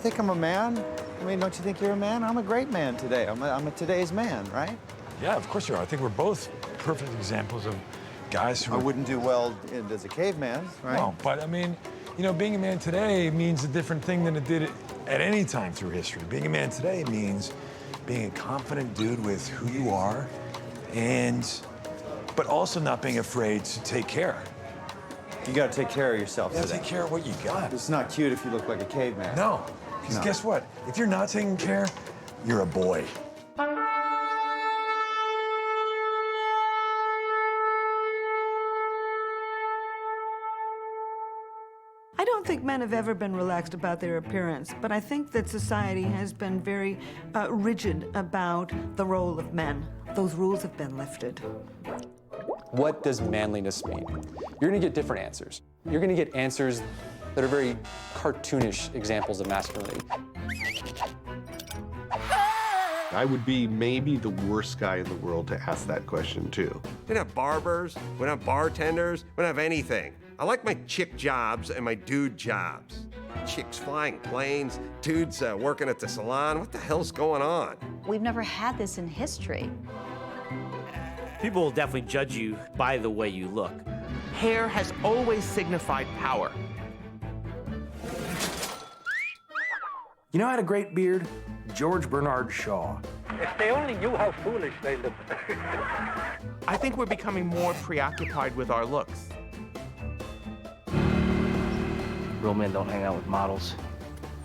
think I'm a man. I mean, don't you think you're a man? I'm a great man today. I'm a today's man, right? Yeah, of course you are. I think we're both perfect examples of guys who... I wouldn't do well as a caveman, right? No, but I mean, you know, being a man today means a different thing than it did at any time through history. Being a man today means being a confident dude with who you are, but also not being afraid to take care. You gotta take care of yourself today. Take care of what you got. It's not cute if you look like a caveman. No, because guess what? If you're not taking care, you're a boy. I don't think men have ever been relaxed about their appearance, but I think that society has been very rigid about the role of men. Those rules have been lifted. What does manliness mean? You're gonna get different answers. You're gonna get answers that are very cartoonish examples of masculinity. I would be maybe the worst guy in the world to ask that question to. We don't have barbers, we don't have bartenders, we don't have anything. I like my chick jobs and my dude jobs. Chicks flying planes, dudes working at the salon. What the hell's going on? We've never had this in history. People will definitely judge you by the way you look. Hair has always signified power. You know who had a great beard? George Bernard Shaw. If they only knew how foolish they looked. I think we're becoming more preoccupied with our looks. Real men don't hang out with models,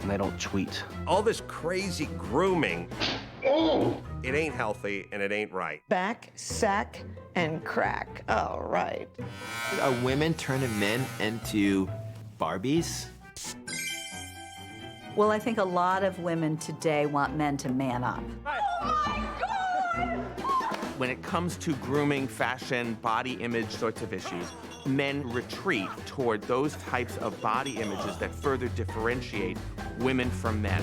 and they don't tweet. All this crazy grooming, it ain't healthy and it ain't right. Back, sack, and crack. All right. Are women turning men into Barbies? Well, I think a lot of women today want men to man up. When it comes to grooming, fashion, body image sorts of issues, men retreat toward those types of body images that further differentiate women from men.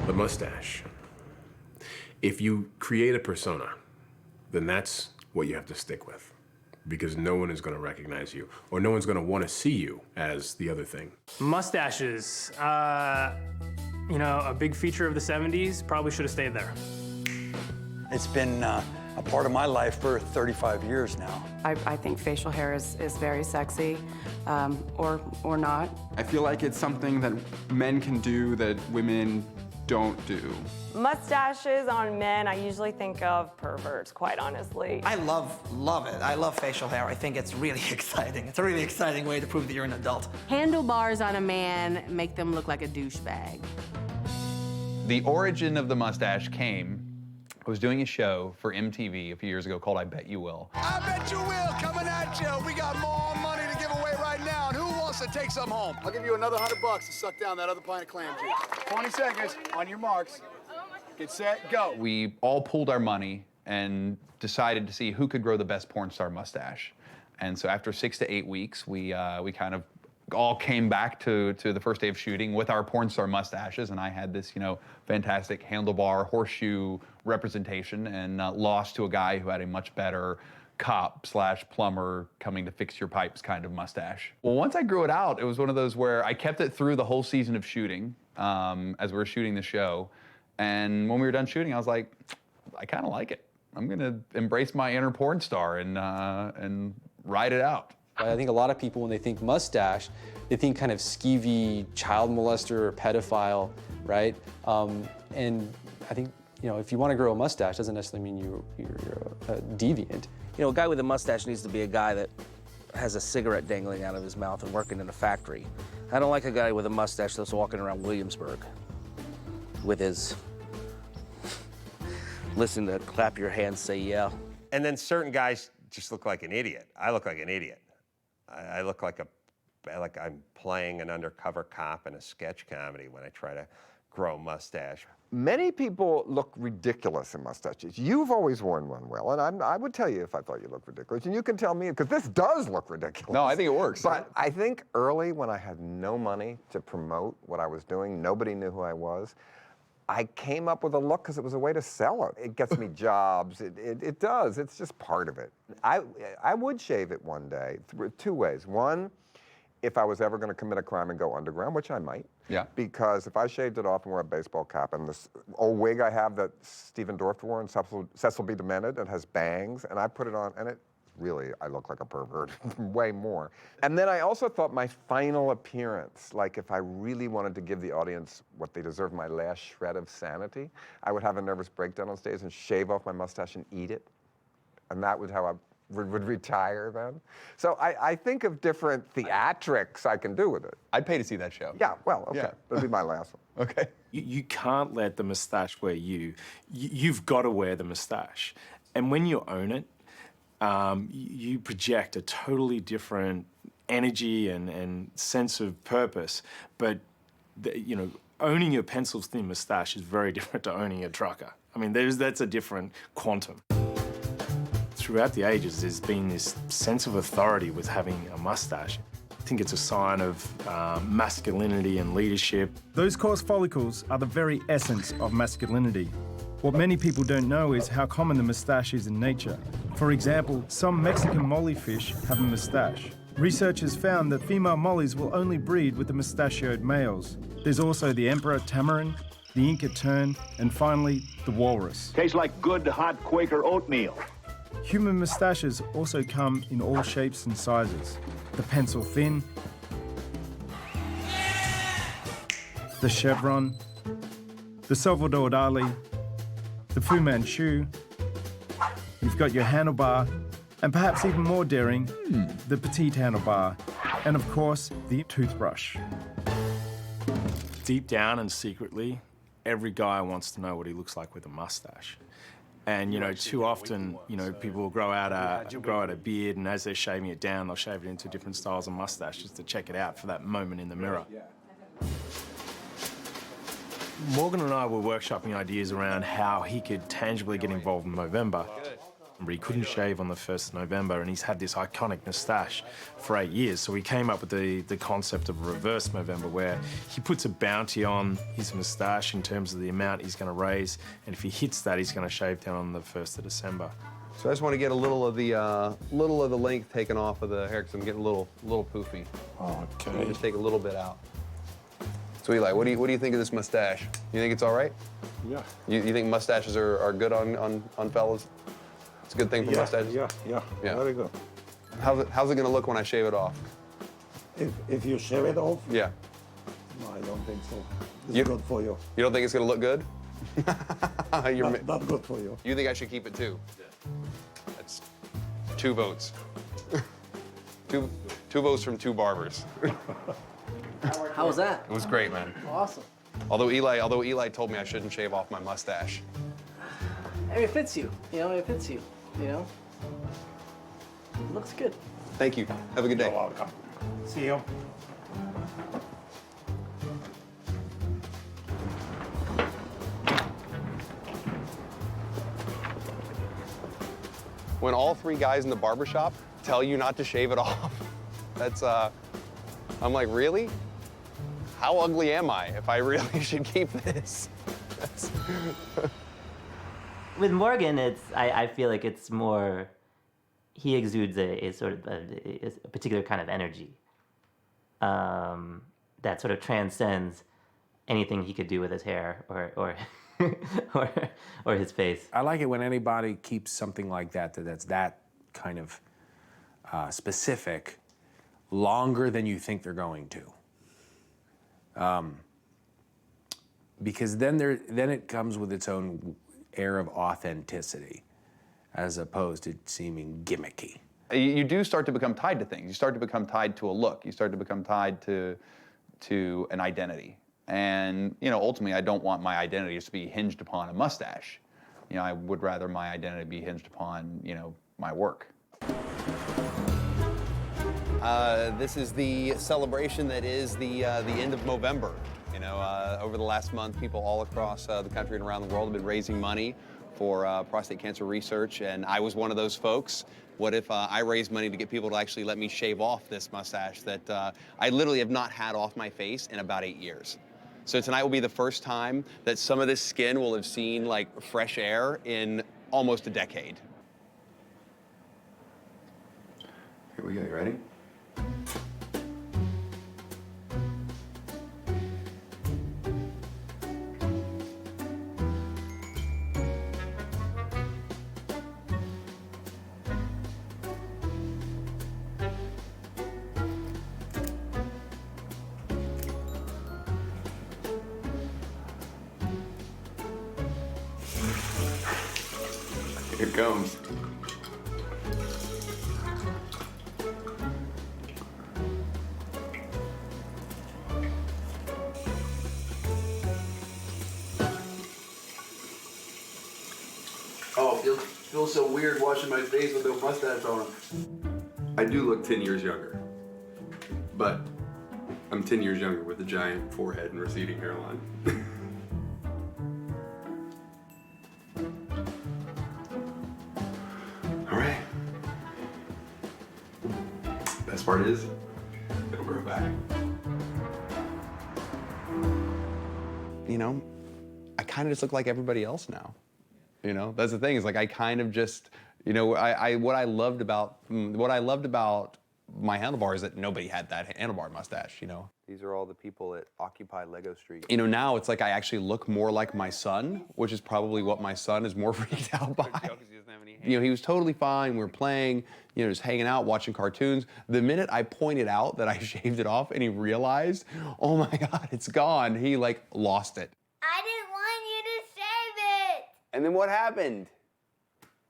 The mustache. If you create a persona, then that's what you have to stick with, because no one is going to recognize you, or no one's going to want to see you as the other thing. Mustaches. You know, a big feature of the 70s, probably should have stayed there. It's been a part of my life for 35 years now. I think facial hair is very sexy, or not. I feel like it's something that men can do that women don't do. Mustaches on men, I usually think of perverts, quite honestly. I love it. I love facial hair. I think it's really exciting. It's a really exciting way to prove that you're an adult. Handlebars on a man make them look like a douchebag. The origin of the mustache came, I was doing a show for MTV a few years ago called I Bet You Will. I Bet You Will coming at you. We got more money to give away right now. And who wants to take some home? I'll give you another $100 to suck down that other pint of clam juice. 20 seconds on your marks. Get set, go. We all pooled our money and decided to see who could grow the best porn star mustache. And so after 6 to 8 weeks, we kind of all came back to the first day of shooting with our porn star mustaches, and I had this, you know, fantastic handlebar horseshoe representation, and lost to a guy who had a much better cop/plumber coming to fix your pipes kind of mustache. Well, once I grew it out, it was one of those where I kept it through the whole season of shooting as we were shooting the show. And when we were done shooting, I was like, I kind of like it. I'm gonna embrace my inner porn star and ride it out. I think a lot of people, when they think mustache, they think kind of skeevy child molester or pedophile, right? And I think, you know, if you want to grow a mustache, doesn't necessarily mean you're a deviant. You know, a guy with a mustache needs to be a guy that has a cigarette dangling out of his mouth and working in a factory. I don't like a guy with a mustache that's walking around Williamsburg with his listen to clap your hands, say yeah. And then certain guys just look like an idiot. I look like an idiot. I look like I'm playing an undercover cop in a sketch comedy when I try to grow a mustache. Many people look ridiculous in mustaches. You've always worn one, Will, and I would tell you if I thought you looked ridiculous, and you can tell me, because this does look ridiculous. No, I think it works. But I think early, when I had no money to promote what I was doing, nobody knew who I was, I came up with a look because it was a way to sell it. It gets me jobs. It does. It's just part of it. I would shave it one day, two ways. One, if I was ever going to commit a crime and go underground, which I might. Yeah. Because if I shaved it off and wore a baseball cap and this old wig I have that Stephen Dorff wore in Cecil B. Demented and has bangs, and I put it on, and it really, I look like a pervert, way more. And then I also thought my final appearance, like if I really wanted to give the audience what they deserve, my last shred of sanity, I would have a nervous breakdown on stage and shave off my mustache and eat it. And that was how I would retire then. So I think of different theatrics I can do with it. I'd pay to see that show. Yeah, well, okay. Yeah. That'd be my last one. Okay. You can't let the mustache wear you. You've got to wear the mustache. And when you own it, you project a totally different energy and sense of purpose. But, you know, owning your pencil-thin mustache is very different to owning a trucker. I mean, that's a different quantum. Throughout the ages, there's been this sense of authority with having a mustache. I think it's a sign of masculinity and leadership. Those coarse follicles are the very essence of masculinity. What many people don't know is how common the mustache is in nature. For example, some Mexican molly fish have a mustache. Researchers found that female mollies will only breed with the mustachioed males. There's also the emperor tamarin, the Inca tern, and finally, the walrus. Tastes like good, hot Quaker oatmeal. Human mustaches also come in all shapes and sizes. The pencil thin, the chevron, the Salvador Dali, the Fu Manchu, you've got your handlebar, and perhaps even more daring, the petite handlebar, and of course, the toothbrush. Deep down and secretly, every guy wants to know what he looks like with a mustache. And, you know, too often, you know, people will grow out a beard, and as they're shaving it down, they'll shave it into different styles of mustache just to check it out for that moment in the mirror. Morgan and I were workshopping ideas around how he could tangibly get involved in Movember. He couldn't shave on the 1st of November, and he's had this iconic moustache for 8 years. So we came up with the concept of reverse Movember, where he puts a bounty on his moustache in terms of the amount he's going to raise, and if he hits that, he's going to shave down on the 1st of December. So I just want to get a little of the length taken off of the hair because I'm getting a little poofy. Okay. Just take a little bit out. So Eli, what do you think of this mustache? You think it's all right? Yeah. You think mustaches are good on fellas? It's a good thing for mustaches? Yeah, very good. How's it gonna look when I shave it off? If you shave it off? Yeah. No, I don't think so. It's good for you. You don't think it's gonna look good? Not good for you. You think I should keep it too? That's 2 votes. two votes from 2 barbers. How was that? It was great, man. Awesome. Although Eli told me I shouldn't shave off my mustache. I mean, it fits you. You know, it fits you. You know. It looks good. Thank you. Have a good day. You're welcome. See you. When all 3 guys in the barbershop tell you not to shave it off, that's I'm like, really? How ugly am I if I really should keep this? With Morgan, I feel like it's more, he exudes a sort of a particular kind of energy that sort of transcends anything he could do with his hair or or his face. I like it when anybody keeps something like that's that kind of specific longer than you think they're going to. Because then it comes with its own air of authenticity, as opposed to seeming gimmicky. You do start to become tied to things. You start to become tied to a look. You start to become tied to an identity. And, you know, ultimately, I don't want my identity to be hinged upon a mustache. You know, I would rather my identity be hinged upon, you know, my work. This is the celebration that is the end of Movember. You know, over the last month, people all across the country and around the world have been raising money for prostate cancer research, and I was one of those folks. What if I raised money to get people to actually let me shave off this mustache that I literally have not had off my face in about 8 years? So tonight will be the first time that some of this skin will have seen like fresh air in almost a decade. Here we go, you ready? Here it comes. Oh, feels so weird washing my face with no mustache on. I do look 10 years younger, but I'm 10 years younger with a giant forehead and receding hairline. All right. Best part is, it'll grow back. You know, I kind of just look like everybody else now. You know, that's the thing, is like I kind of just, you know, what I loved about my handlebar is that nobody had that handlebar mustache, you know. These are all the people that occupy Lego Street. You know, now it's like I actually look more like my son, which is probably what my son is more freaked out by. You know, he was totally fine. We were playing, you know, just hanging out, watching cartoons. The minute I pointed out that I shaved it off and he realized, oh my God, it's gone, he like lost it. I didn't want you to shave it. And then what happened?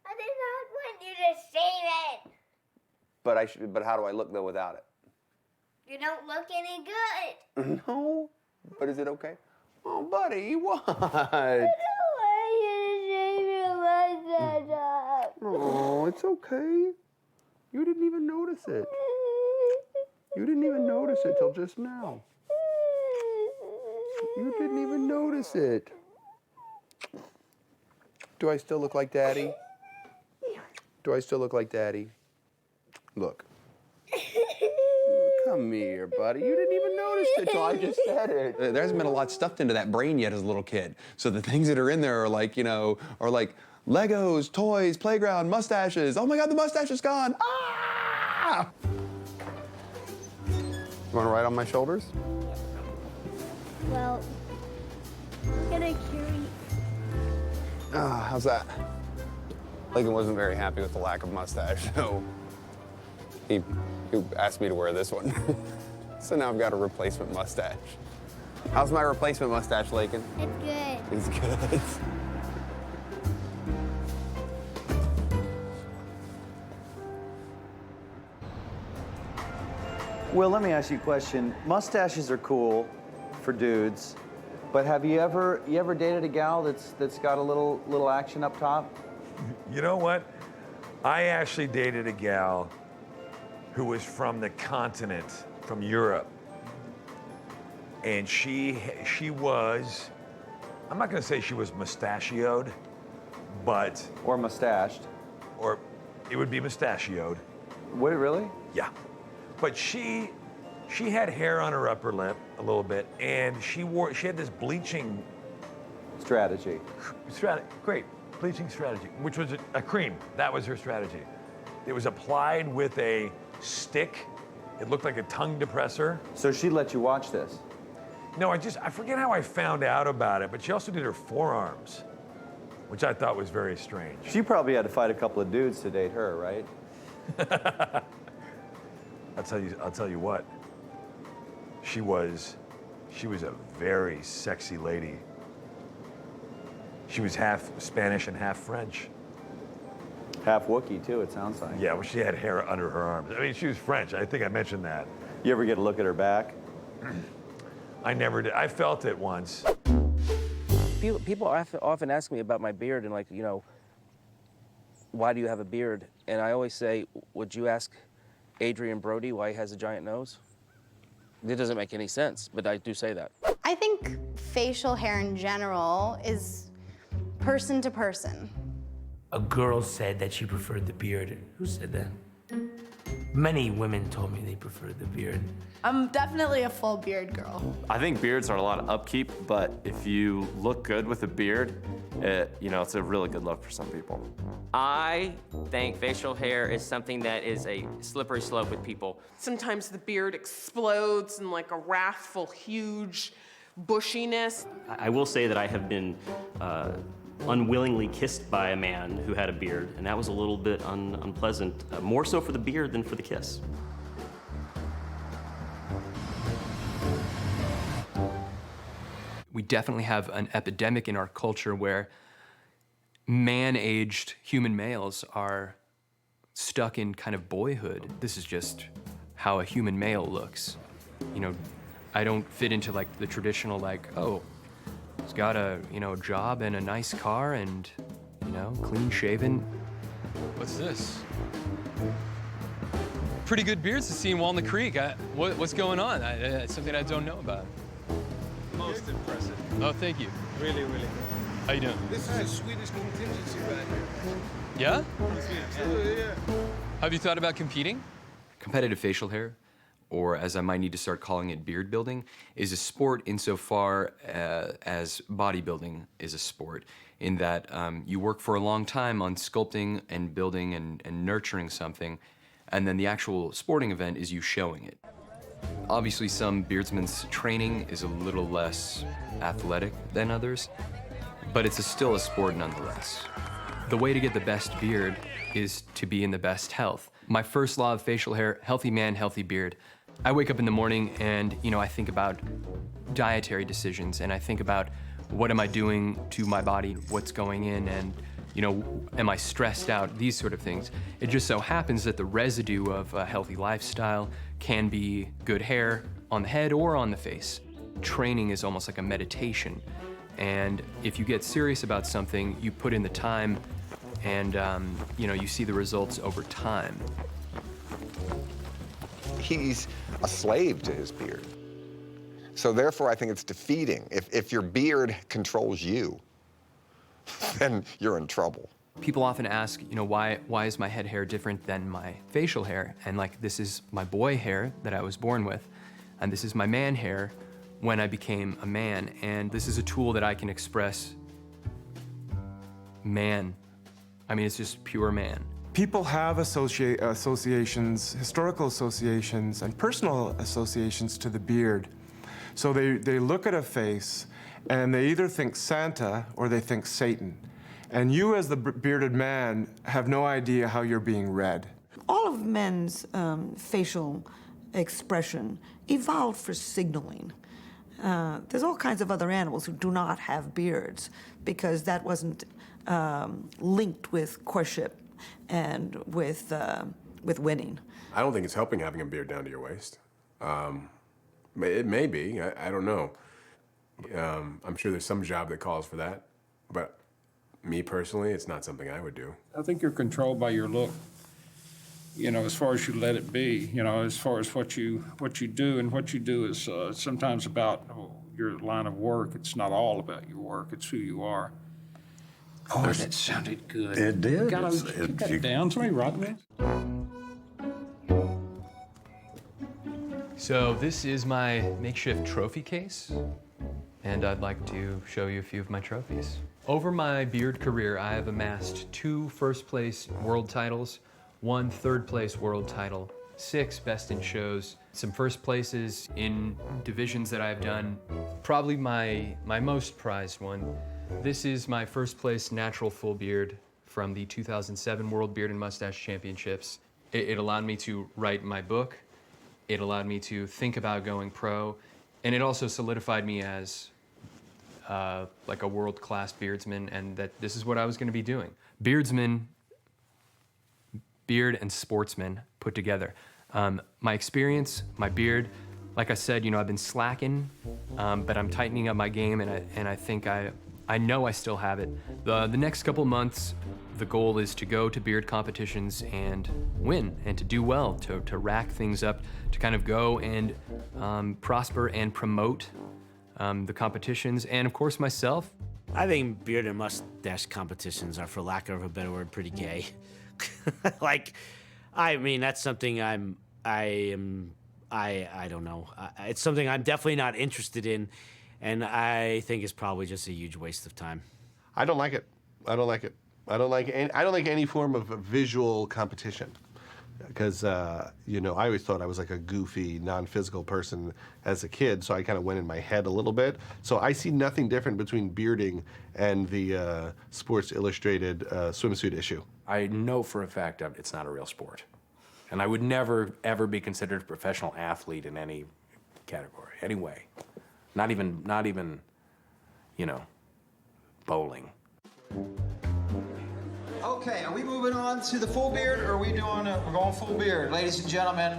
I did not want you to shave it. But how do I look though without it? You don't look any good. No, but is it okay? Oh, buddy, what? I don't want you to shave your mustache off. Oh, it's okay. You didn't even notice it. You didn't even notice it till just now. You didn't even notice it. Do I still look like Daddy? Do I still look like Daddy? Look. Come here, buddy. You didn't even notice it till I just said it. There hasn't been a lot stuffed into that brain yet as a little kid. So the things that are in there are like, you know, are like Legos, toys, playground, mustaches. Oh my God, the mustache is gone. Ah! You want to ride on my shoulders? Well, can I carry? Ah, how's that? Lincoln wasn't very happy with the lack of mustache, so he asked me to wear this one. So now I've got a replacement mustache. How's my replacement mustache, Lincoln? It's good. It's good. Will, let me ask you a question. Mustaches are cool for dudes, but have you ever dated a gal that's got a little action up top? You know what? I actually dated a gal who was from the continent, from Europe. And she was, I'm not gonna say she was mustachioed, but... Or mustached. Or it would be mustachioed. Wait, really? Yeah. But she had hair on her upper lip a little bit, and she had this bleaching... Strategy. Great, bleaching strategy, which was a cream. That was her strategy. It was applied with a stick. It looked like a tongue depressor. So she let you watch this? No, I forget how I found out about it, but she also did her forearms, which I thought was very strange. She probably had to fight a couple of dudes to date her, right? I'll tell you what. She was a very sexy lady. She was half Spanish and half French. Half Wookiee too, it sounds like. Yeah, well, she had hair under her arms. I mean, she was French. I think I mentioned that. You ever get a look at her back? I never did. I felt it once. People often ask me about my beard and like, you know, why do you have a beard? And I always say, would you ask Adrian Brody why he has a giant nose? It doesn't make any sense, but I do say that. I think facial hair in general is person to person. A girl said that she preferred the beard. Who said that? Many women told me they preferred the beard. I'm definitely a full beard girl. I think beards are a lot of upkeep, but if you look good with a beard, it's a really good look for some people. I think facial hair is something that is a slippery slope with people. Sometimes the beard explodes in like a wrathful, huge bushiness. I will say that I have been unwillingly kissed by a man who had a beard, and that was a little bit unpleasant, more so for the beard than for the kiss. We definitely have an epidemic in our culture where man-aged human males are stuck in kind of boyhood. This is just how a human male looks. You know, I don't fit into like the traditional like, oh, he's got a, you know, job and a nice car and, you know, clean shaven. What's this? Pretty good beards to see in Walnut Creek. What's going on? It's something I don't know about. Most impressive. Oh, thank you. Really, really. How you doing? This is a Swedish contingency right here. Yeah? Absolutely, yeah. Have you thought about competing? Competitive facial hair, or as I might need to start calling it, beard building, is a sport insofar as bodybuilding is a sport, in that you work for a long time on sculpting and building and nurturing something, and then the actual sporting event is you showing it. Obviously, some beardsmen's training is a little less athletic than others, but it's still a sport nonetheless. The way to get the best beard is to be in the best health. My first law of facial hair, healthy man, healthy beard. I wake up in the morning and, you know, I think about dietary decisions, and I think about what am I doing to my body, what's going in, and, you know, am I stressed out, these sort of things. It just so happens that the residue of a healthy lifestyle can be good hair on the head or on the face. Training is almost like a meditation, and if you get serious about something, you put in the time, and you know, you see the results over time. He's a slave to his beard. So therefore, I think it's defeating. If your beard controls you, then you're in trouble. People often ask, you know, why is my head hair different than my facial hair? And like, this is my boy hair that I was born with, and this is my man hair when I became a man. And this is a tool that I can express man. I mean, it's just pure man. People have associations, historical associations, and personal associations to the beard. So they look at a face, and they either think Santa or they think Satan. And you, as the bearded man, have no idea how you're being read. All of men's facial expression evolved for signaling. There's all kinds of other animals who do not have beards because that wasn't linked with courtship and with winning. I don't think it's helping having a beard down to your waist. It may be, I don't know. I'm sure there's some job that calls for that, but me personally, it's not something I would do. I think you're controlled by your look, you know, as far as you let it be, you know, as far as what you do, and what you do is sometimes about your line of work. It's not all about your work, it's who you are. Oh, that sounded good. It did. Got it down. Somebody write me. So this is my makeshift trophy case, and I'd like to show you a few of my trophies. Over my beard career, I have amassed 2 first-place world titles, 1 third-place world title, 6 best in shows, some first places in divisions that I've done. Probably my most prized one. This is my first place natural full beard from the 2007 World Beard and Mustache Championships. It allowed me to write my book. It allowed me to think about going pro, and it also solidified me as like a world-class beardsman, and that this is what I was going to be doing. Beardsman, beard, and sportsman put together. My experience, my beard, like I said, you know, I've been slacking, but I'm tightening up my game, and I think I know I still have it. The next couple months, the goal is to go to beard competitions and win, and to do well, to rack things up, to kind of go and prosper and promote the competitions, and of course myself. I think beard and mustache competitions are, for lack of a better word, pretty gay. Like, I mean, that's something I don't know. It's something I'm definitely not interested in, and I think it's probably just a huge waste of time. I don't like it. I don't like it. I don't like any form of visual competition, because you know, I always thought I was like a goofy, non-physical person as a kid, so I kind of went in my head a little bit. So I see nothing different between bearding and the Sports Illustrated swimsuit issue. I know for a fact it's not a real sport, and I would never ever be considered a professional athlete in any category, any way. Not even, you know, bowling. Okay, are we moving on to the full beard, or are we doing? We're going full beard, ladies and gentlemen.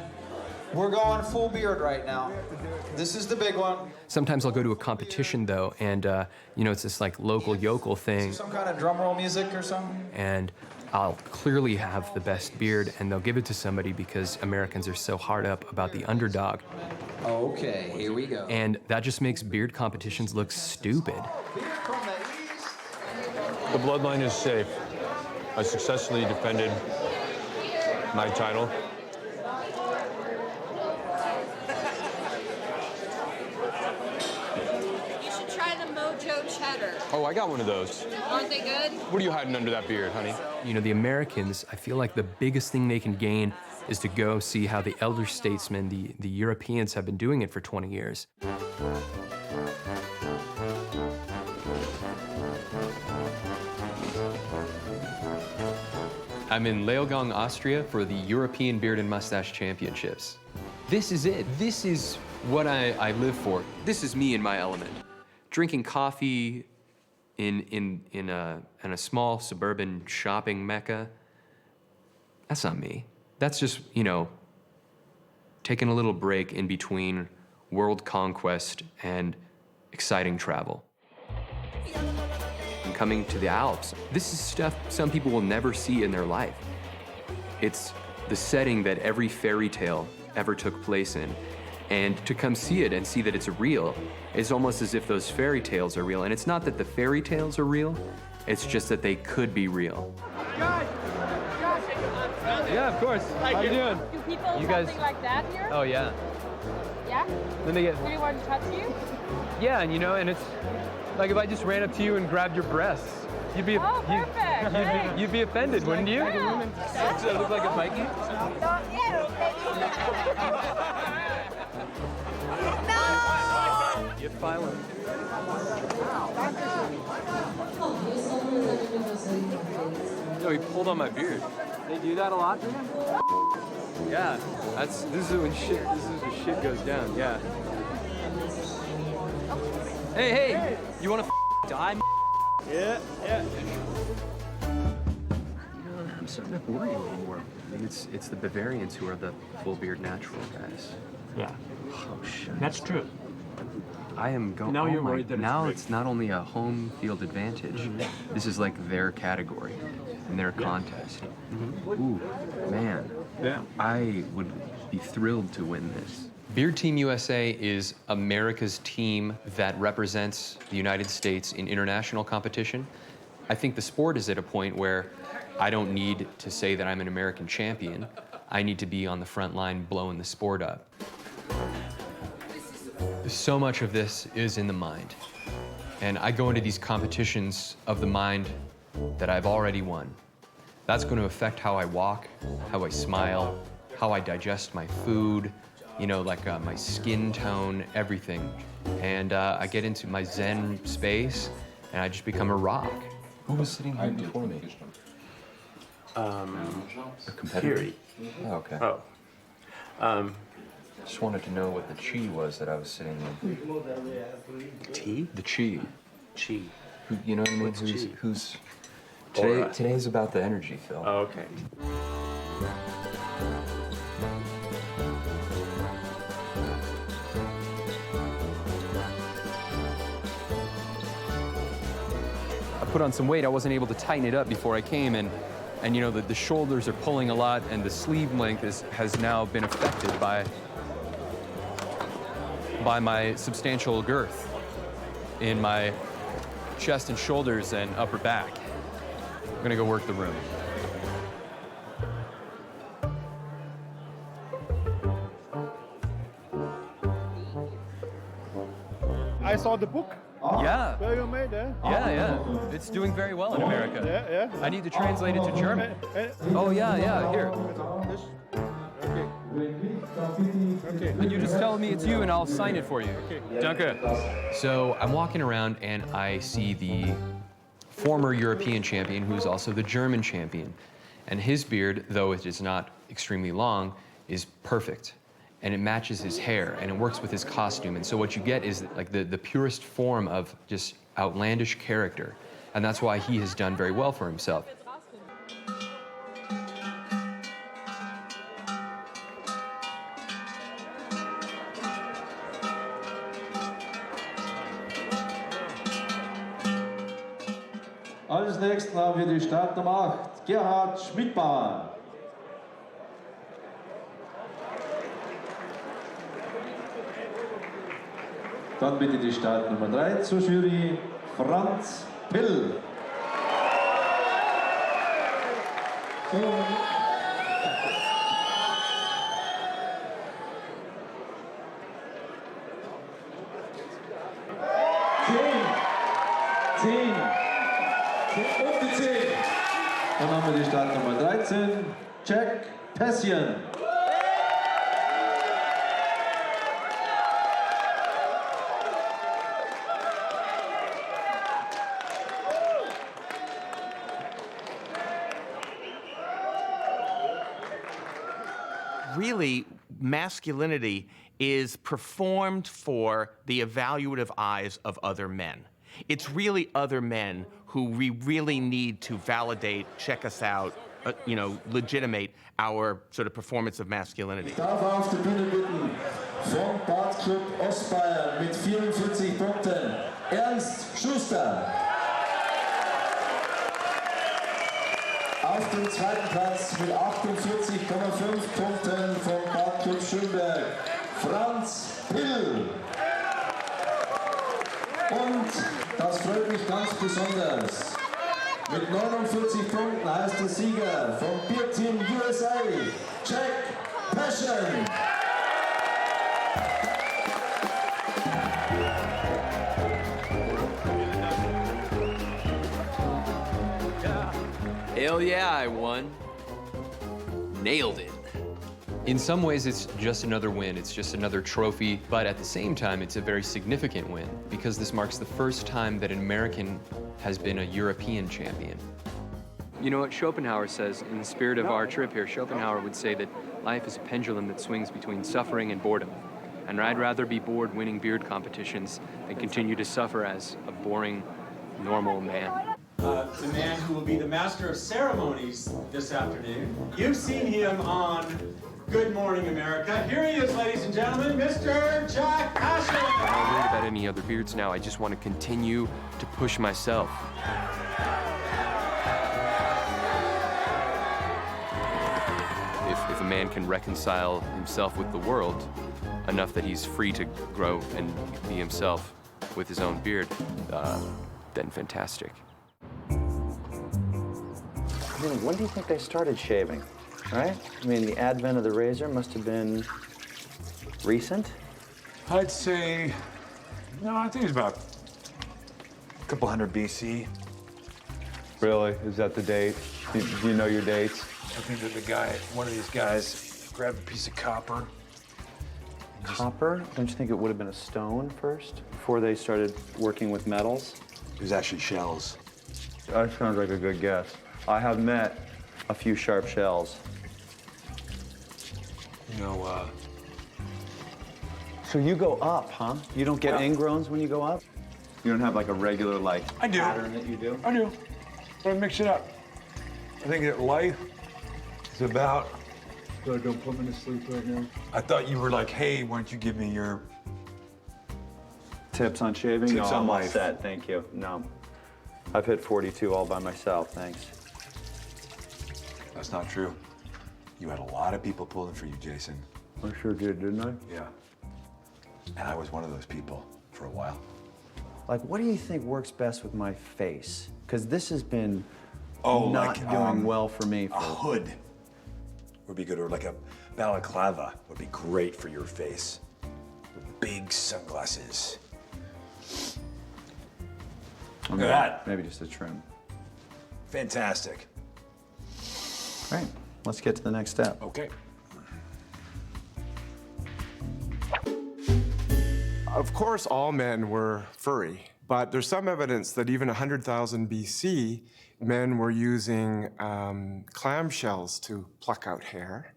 We're going full beard right now. This is the big one. Sometimes I'll go to a competition though, and you know, it's this like local yokel thing, Some kind of drum roll music or something. and I'll clearly have the best beard, and they'll give it to somebody because Americans are so hard up about the underdog. Okay, here we go. And that just makes beard competitions look stupid. The bloodline is safe. I successfully defended my title. You should try the Mojo Cheddar. Oh, I got one of those. Aren't they good? What are you hiding under that beard, honey? You know, the Americans, I feel like the biggest thing they can gain is to go see how the elder statesmen, the Europeans, have been doing it for 20 years. I'm in Leogang, Austria for the European Beard and Mustache Championships. This is it. This is what I live for. This is me in my element. Drinking coffee in a small suburban shopping mecca, that's not me. That's just, you know, taking a little break in between world conquest and exciting travel. And coming to the Alps, this is stuff some people will never see in their life. It's the setting that every fairy tale ever took place in. And to come see it and see that it's real, it's almost as if those fairy tales are real. And it's not that the fairy tales are real, it's just that they could be real. Yeah, of course. How you doing? Do people You something guys- like that here? Oh, yeah. Yeah? Then they get, Do you want to touch you? yeah, and you know, and it's like if I just ran up to you and grabbed your breasts, you'd be, Oh, perfect. you'd be offended, wouldn't you? Does it look like a Viking? No! Get violent. No, he pulled on my beard. They do that a lot? Yeah, this is when shit goes down, yeah. Hey, you wanna die? Yeah. I'm starting to worry a little more. I mean, it's the Bavarians who are the full beard natural guys. Yeah. Oh shit. That's true. I am going. Now you're worried that it's now rigged. it's not only a home field advantage. This is like their category and their contest. Ooh, man. Yeah. I would be thrilled to win this. Beard Team USA is America's team that represents the United States in international competition. I think the sport is at a point where I don't need to say that I'm an American champion. I need to be on the front line blowing the sport up. So much of this is in the mind. And I go into these competitions of the mind that I've already won. That's going to affect how I walk, how I smile, how I digest my food, you know, like my skin tone, everything. And I get into my Zen space, and I just become a rock. Who was sitting here before me? A competitor? Kiri. Oh, okay. Oh. Just wanted to know what the chi was that I was sitting in. Tea? The chi. Chi. You know what I mean? What's chi? Who's Aura. Today's about the energy, Phil. Oh, okay. I put on some weight. I wasn't able to tighten it up before I came, and you know, the shoulders are pulling a lot, and the sleeve length has now been affected by my substantial girth in my chest and shoulders and upper back. I'm gonna go work the room. I saw the book. Yeah. Where you made there? Yeah. It's doing very well in America. Yeah. I need to translate it to German. Oh, yeah, here. Okay. And you just tell me it's you and I'll sign it for you. Okay. Danke. So I'm walking around and I see the former European champion who's also the German champion. And his beard, though it is not extremely long, is perfect. And it matches his hair and it works with his costume. And so what you get is like the purest form of just outlandish character. And that's why he has done very well for himself. Zunächst haben wir die Startnummer 8, Gerhard Schmidbauer. Dann bitte die Startnummer 3 zur Jury, Franz Pill. Und die 10. Dann haben wir die Startnummer 13, Jack Passion. Really, masculinity is performed for the evaluative eyes of other men. It's really other men who we really need to validate, check us out, legitimate our sort of performance of masculinity. Ich darf auf die Bühne bitten, vom Badclub Ostbayern mit 44 Punkten, Ernst Schuster. Auf dem zweiten Platz mit 48,5 Punkten vom Badclub Schönberg, Franz Pill. Und das freut mich ganz besonders. Mit 49 Punkten heißt der Sieger vom Beer Team USA, Jack Passion. Hell yeah, I won. Nailed it. In some ways, it's just another win. It's just another trophy. But at the same time, it's a very significant win because this marks the first time that an American has been a European champion. You know what Schopenhauer says, in the spirit of our trip here, Schopenhauer would say that life is a pendulum that swings between suffering and boredom. And I'd rather be bored winning beard competitions than continue to suffer as a boring, normal man. The man who will be the master of ceremonies this afternoon. You've seen him on Good Morning America. Here he is, ladies and gentlemen, Mr. Jack Passion. I'm not worried about any other beards now. I just want to continue to push myself. If a man can reconcile himself with the world enough that he's free to grow and be himself with his own beard, then fantastic. When do you think they started shaving, right? I mean, the advent of the razor must have been recent? I'd say, no, I think it's about a couple hundred BC. Really? Is that the date? Do you know your dates? I think that one of these guys grabbed a piece of copper. Copper? Don't you think it would have been a stone first, before they started working with metals? It was actually shells. That sounds like a good guess. I have met a few sharp shells. You know, So you go up, huh? You don't get ingrowns when you go up? You don't have like a regular I do. pattern that you do? I do, but I mix it up. I think that life is about. Don't put me to sleep right now. I thought you were like, hey, why don't you give me your Tips on shaving? Tips No, on I'm all life. set, thank you. No. I've hit 42 all by myself, thanks. That's not true. You had a lot of people pulling for you, Jason. I sure did, didn't I? Yeah. And I was one of those people for a while. Like, what do you think works best with my face? Because this has been Oh, not like, doing well for me. A hood would be good, or like a balaclava would be great for your face. With big sunglasses. Look at that. Maybe just a trim. Fantastic. All right, let's get to the next step. Okay. Of course, all men were furry, but there's some evidence that even 100,000 BC, men were using clamshells to pluck out hair.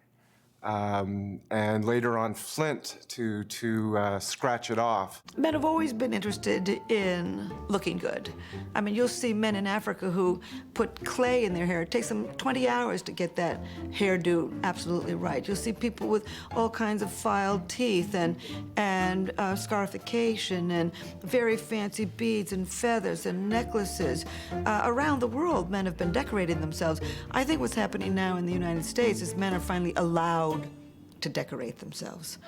and later on flint to scratch it off. Men have always been interested in looking good. I mean, you'll see men in Africa who put clay in their hair. It takes them 20 hours to get that hairdo absolutely right. You'll see people with all kinds of filed teeth and scarification and very fancy beads and feathers and necklaces. Around the world, men have been decorating themselves. I think what's happening now in the United States is men are finally allowed to decorate themselves.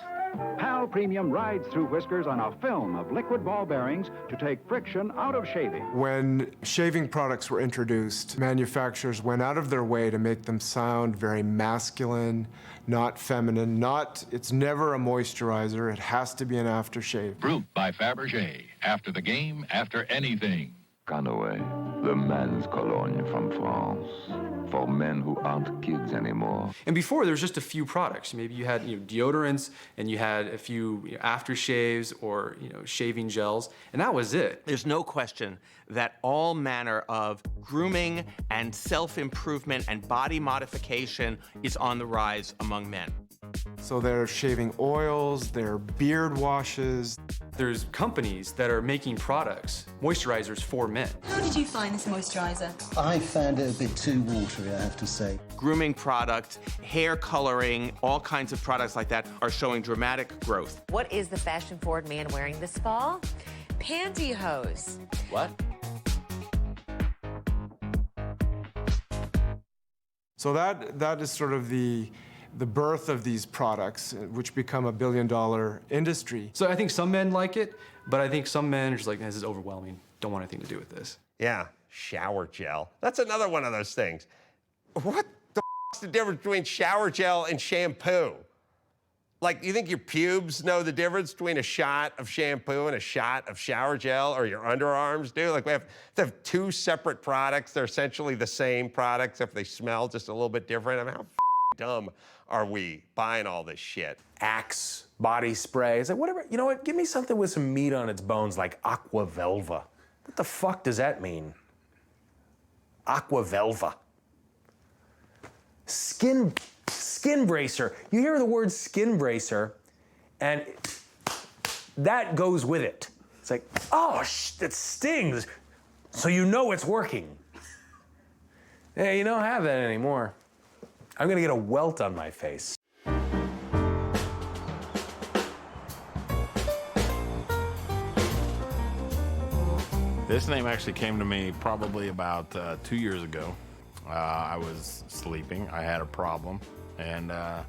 PAL Premium rides through whiskers on a film of liquid ball bearings to take friction out of shaving. When shaving products were introduced, manufacturers went out of their way to make them sound very masculine, not feminine, it's never a moisturizer, it has to be an aftershave. Brute by Fabergé. After the game, after anything. Conaway, the men's cologne from France. For men who aren't kids anymore. And before, there was just a few products. Maybe you had deodorants, and you had a few aftershaves or shaving gels, and that was it. There's no question that all manner of grooming and self-improvement and body modification is on the rise among men. So they're shaving oils, they're beard washes. There's companies that are making products, moisturizers for men. How did you find this moisturizer? I found it a bit too watery, I have to say. Grooming products, hair coloring, all kinds of products like that are showing dramatic growth. What is the fashion-forward man wearing this fall? Pantyhose. What? So that is sort of the birth of these products, which become a billion-dollar industry. So I think some men like it, but I think some men are just like, this is overwhelming. Don't want anything to do with this. Yeah, shower gel. That's another one of those things. What the is the difference between shower gel and shampoo? Like, you think your pubes know the difference between a shot of shampoo and a shot of shower gel, or your underarms do? Like, we have to have two separate products. They're essentially the same products if they smell just a little bit different. I mean, how dumb are we buying all this shit? Axe body spray. It's like, whatever, you know what? Give me something with some meat on its bones like aqua velva. What the fuck does that mean? Aqua velva. Skin bracer. You hear the word skin bracer, and that goes with it. It's like, oh, it stings. So you know it's working. Yeah, you don't have that anymore. I'm gonna get a welt on my face. This name actually came to me probably about 2 years ago. I was sleeping, I had a problem, and I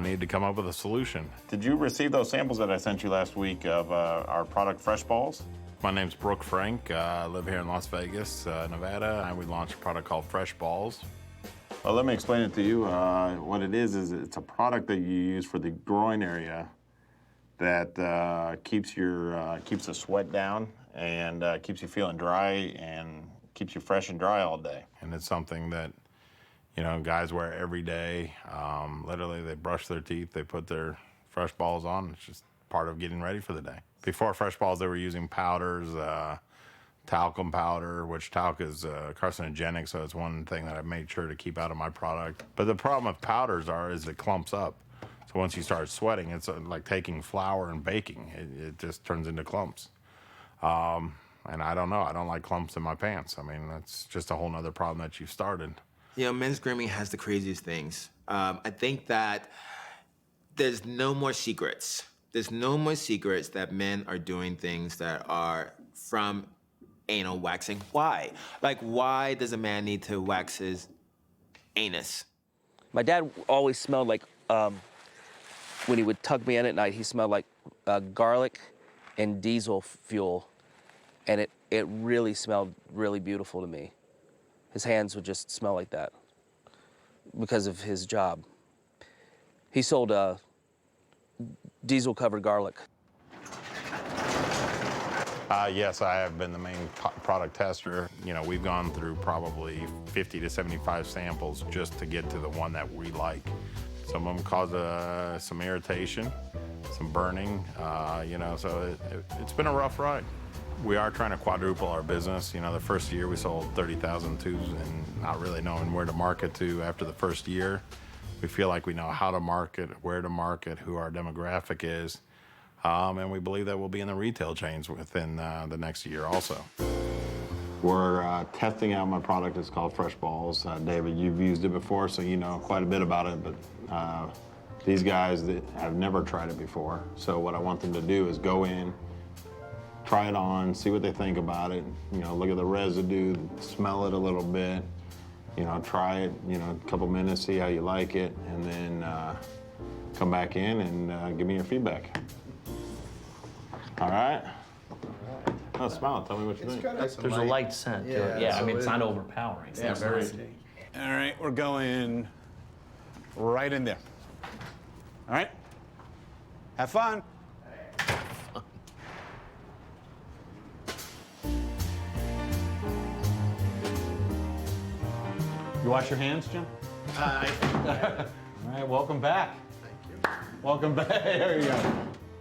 needed to come up with a solution. Did you receive those samples that I sent you last week of our product Fresh Balls? My name's Brooke Frank. I live here in Las Vegas, Nevada, and we launched a product called Fresh Balls. Well, let me explain it to you. What it is it's a product that you use for the groin area that keeps the sweat down and keeps you feeling dry and keeps you fresh and dry all day. And it's something that, guys wear every day. Literally, they brush their teeth, they put their Fresh Balls on. It's just part of getting ready for the day. Before Fresh Balls, they were using powders, talcum powder, which talc is carcinogenic, so it's one thing that I've made sure to keep out of my product. But the problem with powders is it clumps up. So once you start sweating, it's like taking flour and baking. It just turns into clumps. And I don't know, I don't like clumps in my pants. I mean, that's just a whole nother problem that you've started. Men's grooming has the craziest things. I think that there's no more secrets. There's no more secrets that men are doing things that are from anal waxing. Why? Like, why does a man need to wax his anus? My dad always smelled like, when he would tuck me in at night, he smelled like garlic and diesel fuel. And it really smelled really beautiful to me. His hands would just smell like that because of his job. He sold diesel-covered garlic. Yes, I have been the main product tester. We've gone through probably 50 to 75 samples just to get to the one that we like. Some of them cause some irritation, some burning, so it's been a rough ride. We are trying to quadruple our business. The first year we sold 30,000 tubes and not really knowing where to market to after the first year. We feel like we know how to market, where to market, who our demographic is, and we believe that we'll be in the retail chains within the next year also. We're testing out my product. It's called Fresh Balls. David, you've used it before, so you know quite a bit about it, but these guys that have never tried it before. So what I want them to do is go in, try it on, see what they think about it, you know, look at the residue, smell it a little bit, you know, try it, you know, a couple minutes, see how you like it, and then come back in and give me your feedback. All right? Oh, smell it. Tell me what you think. There's a light scent to it. Yeah, I mean, it's not overpowering. Yeah, very. All right, we're going right in there. All right? Have fun. You wash your hands, Jim? Hi. All right, welcome back. Thank you. Welcome back. There you go.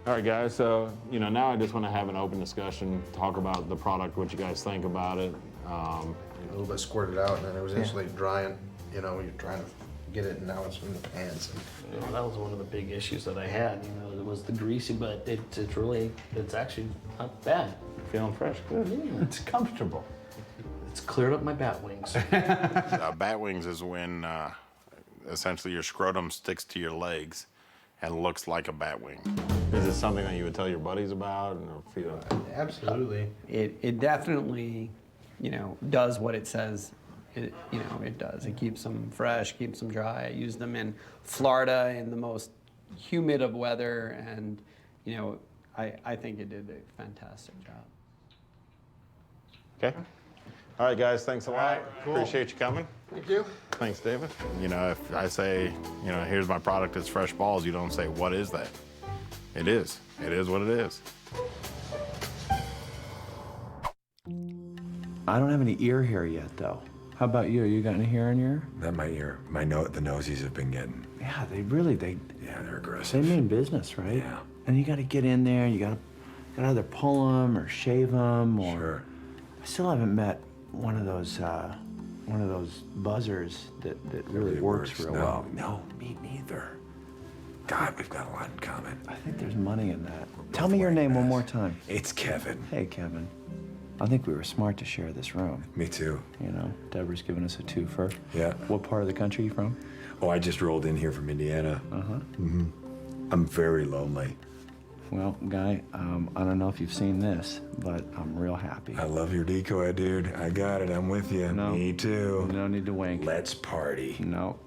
All right, guys, so, you know, now I just want to have an open discussion, talk about the product, what you guys think about it. A little bit squirted out, and then it was instantly drying. You know, you're trying to get it, and now it's in the pants. You know, that was one of the big issues that I had. You know, it was the greasy, but it's actually not bad. Feeling fresh, good. Yeah. It's comfortable. It's cleared up my bat wings. Bat wings is when essentially your scrotum sticks to your legs and looks like a bat wing. Is it something that you would tell your buddies about? And feel? Absolutely. It definitely, you know, does what it says. It does. It keeps them fresh, keeps them dry. I use them in Florida in the most humid of weather, and you know, I think it did a fantastic job. Okay. All right, guys, thanks a lot. right, cool. Appreciate you coming. Thank you. Thanks, David. You know, if I say, you know, here's my product, it's Fresh Balls, you don't say, what is that? It is. It is what it is. I don't have any ear hair yet, though. How about you? You got any hair in your ear? Not my ear. The nosies have been getting. Yeah, Yeah, they're aggressive. They mean business, right? Yeah. And you got to get in there. You got to either pull them or shave them, or. Sure. I still haven't met one of those buzzers that really works real well. No, me neither. God, we've got a lot in common. I think there's money in that. Tell me your name one more time. It's Kevin. Hey, Kevin. I think we were smart to share this room. Me too. You know, Deborah's giving us a twofer. Yeah. What part of the country are you from? Oh, I just rolled in here from Indiana. I'm very lonely. Well, Guy, I don't know if you've seen this, but I'm real happy. I love your decoy, dude. I got it. I'm with you. No. Me too. No need to wink. Let's party. No.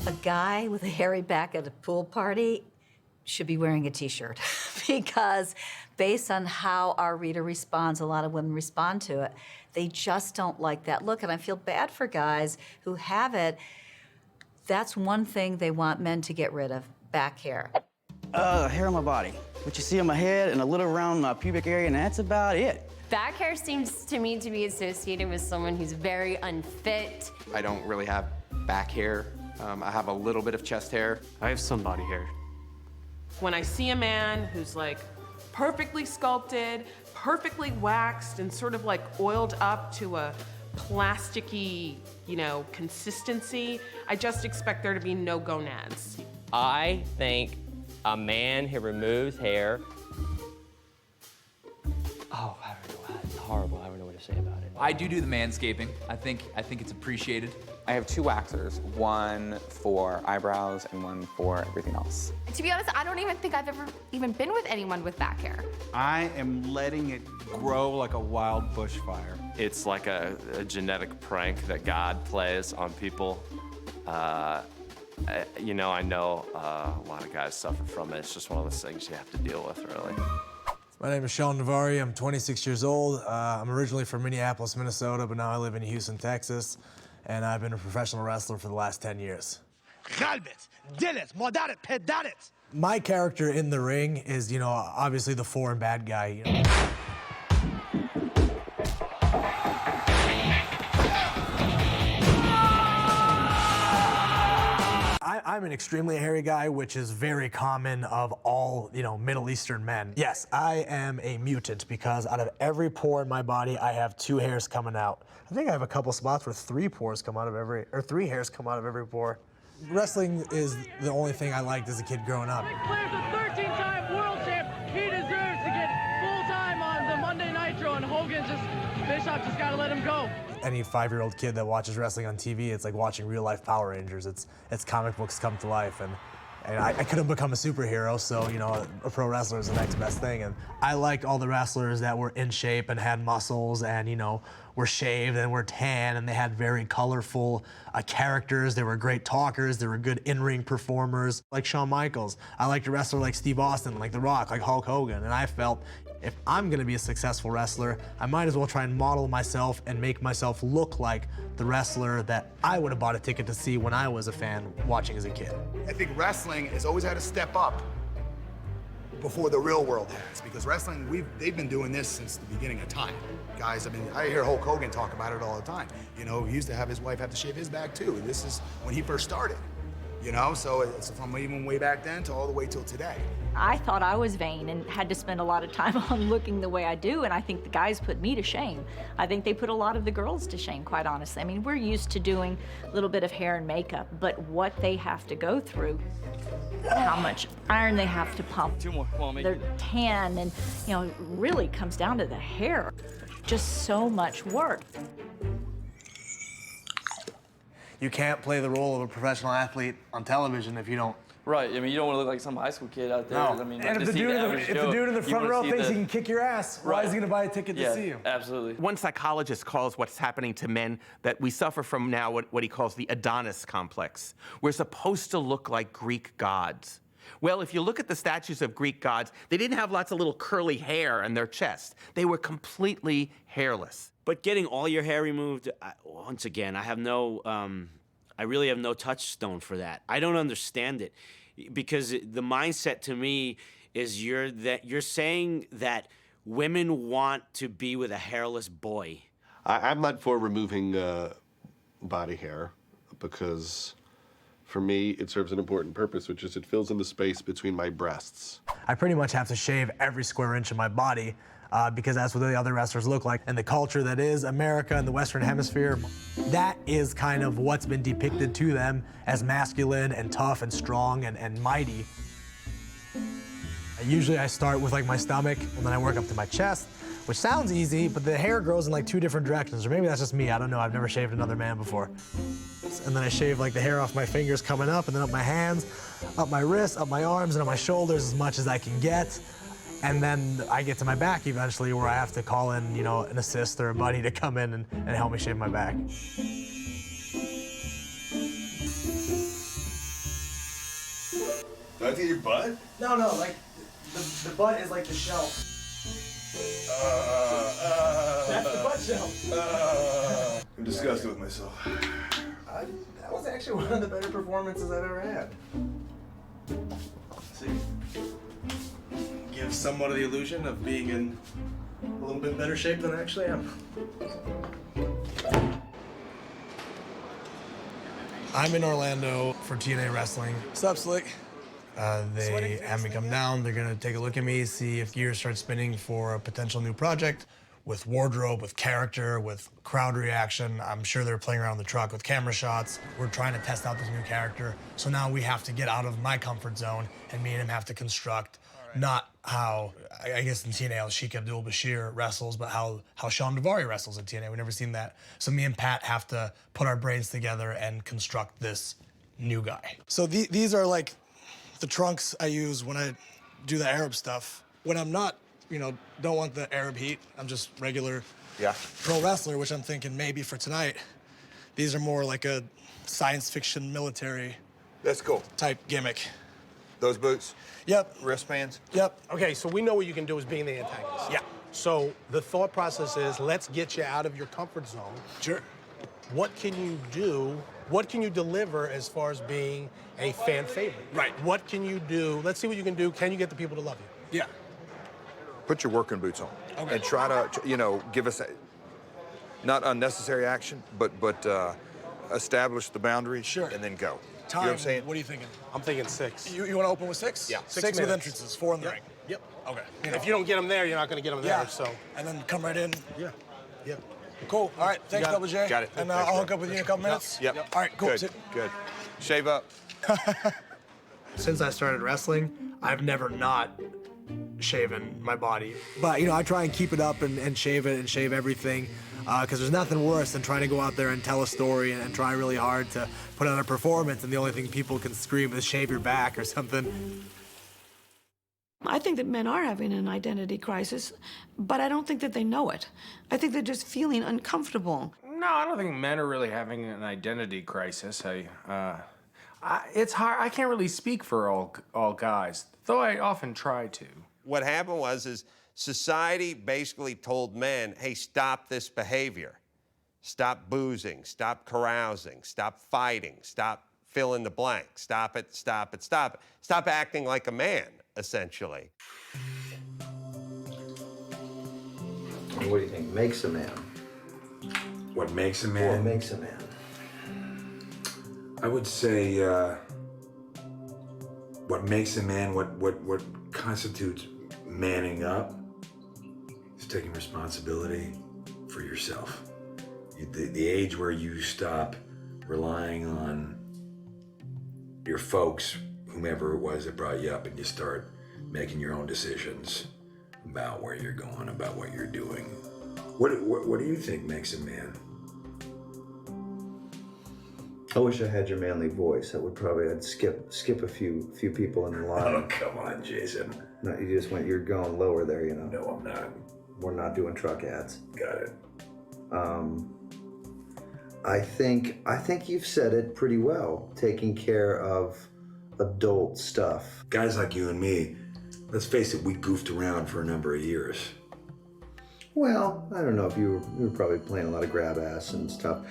A guy with a hairy back at a pool party should be wearing a t-shirt because based on how our reader responds, a lot of women respond to it, they just don't like that look. And I feel bad for guys who have it. That's one thing they want men to get rid of, back hair. Hair on my body. What you see on my head and a little around my pubic area, and that's about it. Back hair seems to me to be associated with someone who's very unfit. I don't really have back hair. I have a little bit of chest hair. I have some body hair. When I see a man who's like perfectly sculpted, perfectly waxed, and sort of like oiled up to a plasticky, you know, consistency, I just expect there to be no gonads. I think a man who removes hair. Oh, I don't know. It's horrible. I don't know what to say about it. I do the manscaping. I think it's appreciated. I have 2 waxers, one for eyebrows and one for everything else. To be honest, I don't even think I've ever even been with anyone with back hair. I am letting it grow like a wild bushfire. It's like a genetic prank that God plays on people. You know, I know a lot of guys suffer from it. It's just one of those things you have to deal with, really. My name is Sean Navari. I'm 26 years old. I'm originally from Minneapolis, Minnesota, but now I live in Houston, Texas. And I've been a professional wrestler for the last 10 years. My character in the ring is, you know, obviously the foreign bad guy. You know. I'm an extremely hairy guy, which is very common of all, Middle Eastern men. Yes, I am a mutant because out of every pore in my body, I have 2 hairs coming out. I think I have a couple spots where 3 hairs come out of every pore. Wrestling is the only thing I liked as a kid growing up. Ric Flair's a 13-time world champ. He deserves to get full-time on the Monday Nitro, and Bischoff just gotta let him go. Any 5-year-old kid that watches wrestling on TV, it's like watching real-life Power Rangers. It's comic books come to life, and I couldn't become a superhero, so a pro wrestler is the next best thing. And I liked all the wrestlers that were in shape and had muscles, and were shaved and were tan, and they had very colorful characters. They were great talkers. They were good in-ring performers, like Shawn Michaels. I liked a wrestler like Steve Austin, like The Rock, like Hulk Hogan, and I felt if I'm gonna be a successful wrestler, I might as well try and model myself and make myself look like the wrestler that I would have bought a ticket to see when I was a fan watching as a kid. I think wrestling has always had to step up before the real world has, because wrestling, they've been doing this since the beginning of time. Guys, I hear Hulk Hogan talk about it all the time. He used to have his wife have to shave his back too. This is when he first started, so it's from even way back then to all the way till today. I thought I was vain and had to spend a lot of time on looking the way I do, and I think the guys put me to shame. I think they put a lot of the girls to shame, quite honestly. I mean, we're used to doing a little bit of hair and makeup, but what they have to go through, how much iron they have to pump, 2 more. Come on, they're tan, and it really comes down to the hair. Just so much work. You can't play the role of a professional athlete on television if you don't. Right. I mean, you don't want to look like some high school kid out there. No. I mean, And if the dude in the front row thinks he can kick your ass, why is he gonna buy a ticket to see you? Absolutely. One psychologist calls what's happening to men that we suffer from now what he calls the Adonis complex. We're supposed to look like Greek gods. Well, if you look at the statues of Greek gods, they didn't have lots of little curly hair on their chest. They were completely hairless. But getting all your hair removed, once again, I really have no touchstone for that. I don't understand it, because the mindset to me is you're saying that women want to be with a hairless boy. I'm not for removing body hair, because for me it serves an important purpose, which is it fills in the space between my breasts. I pretty much have to shave every square inch of my body because that's what the other wrestlers look like. And the culture that is America and the Western Hemisphere, that is kind of what's been depicted to them as masculine and tough and strong and mighty. Usually I start with like my stomach, and then I work up to my chest, which sounds easy, but the hair grows in like 2 different directions. Or maybe that's just me, I don't know, I've never shaved another man before. And then I shave like the hair off my fingers coming up, and then up my hands, up my wrists, up my arms, and up my shoulders as much as I can get. And then I get to my back eventually, where I have to call in, an assist or a buddy to come in and help me shave my back. Do I see your butt? No, like, the butt is like the shelf. That's the butt shelf. I'm disgusted with myself. That was actually one of the better performances I've ever had. See? Gives somewhat of the illusion of being in a little bit better shape than I actually am. I'm in Orlando for TNA Wrestling. What's up, Slick? They have me come down. They're gonna take a look at me, see if gears start spinning for a potential new project. With wardrobe, with character, with crowd reaction. I'm sure they're playing around the truck with camera shots. We're trying to test out this new character. So now we have to get out of my comfort zone, and me and him have to construct not how, I guess in TNA, how Sheik Abdul-Bashir wrestles, but how Shawn Daivari wrestles in TNA. We've never seen that. So me and Pat have to put our brains together and construct this new guy. So these are like the trunks I use when I do the Arab stuff. When I'm not, don't want the Arab heat, I'm just regular pro wrestler, which I'm thinking maybe for tonight, these are more like a science fiction military That's cool. type gimmick. Those boots? Yep. Wristbands? Yep. Okay, so we know what you can do as being the antagonist. Yeah. So the thought process is, let's get you out of your comfort zone. Sure. What can you do? What can you deliver as far as being a fan favorite? Right. What can you do? Let's see what you can do. Can you get the people to love you? Yeah. Put your working boots on. Okay. And try to, give us not unnecessary action, but establish the boundaries. Sure. And then go. Time, You know what I'm saying? what are you thinking? I'm thinking 6. You want to open with 6? Yeah. 6 with minutes. entrances, 4 in the Yep. ring. Yep. Okay. If you don't get them there, you're not going to get them there. Yeah. So. And then come right in. Yeah. Yeah. Cool. All right. Thanks, Got it. Double J. Got it. And Thanks, I'll bro. hook up with you in a couple minutes. Yep. All right. Cool. Good. Good. Shave up. Since I started wrestling, I've never not shaven my body. But, I try and keep it up and shave it and shave everything. Because there's nothing worse than trying to go out there and tell a story and try really hard to put on a performance, and the only thing people can scream is shave your back or something. I think that men are having an identity crisis, but I don't think that they know it. I think they're just feeling uncomfortable. No, I don't think men are really having an identity crisis. It's hard. I can't really speak for all guys, though I often try to. What happened was society basically told men, hey, stop this behavior. Stop boozing, stop carousing, stop fighting, stop fill in the blank. Stop it, stop it, stop it. Stop acting like a man, essentially. What do you think makes a man? What makes a man? What makes a man? I would say what makes a man, what constitutes manning up is taking responsibility for yourself. The age where you stop relying on your folks, whomever it was that brought you up, and you start making your own decisions about where you're going, about what you're doing. What do you think makes a man? I wish I had your manly voice. I'd skip a few people in the line. Oh, come on, Jason. No, you're going lower there, No, I'm not. We're not doing truck ads. Got it. I think you've said it pretty well, taking care of adult stuff. Guys like you and me, let's face it, we goofed around for a number of years. Well, I don't know if you were probably playing a lot of grab ass and stuff.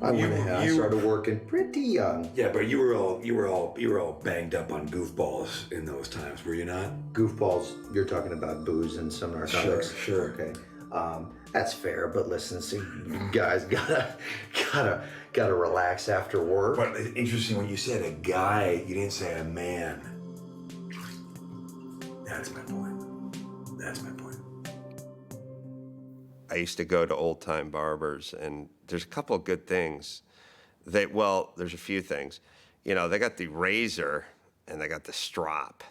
I went ahead. I started working pretty young. Yeah, but you were all banged up on goofballs in those times, were you not? Goofballs, you're talking about booze and some narcotics. Sure. Okay. That's fair, but listen, see, you guys gotta relax after work. But it's interesting when you said a guy, you didn't say a man. That's my point. That's my point. I used to go to old-time barbers, and there's a couple of good things. There's a few things. They got the razor, and they got the strop.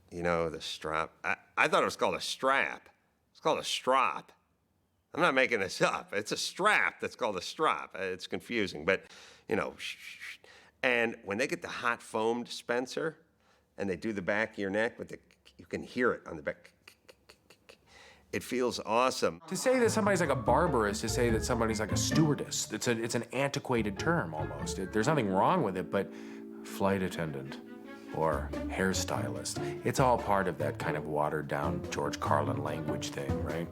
The strap. I thought it was called a strap. It's called a strop. I'm not making this up. It's a strap that's called a strop. It's confusing, but, And when they get the hot foam dispenser, and they do the back of your neck, you can hear it on the back. It feels awesome. To say that somebody's like a barber is to say that somebody's like a stewardess. It's an antiquated term almost. There's nothing wrong with it, but flight attendant or hairstylist, it's all part of that kind of watered down George Carlin language thing, right?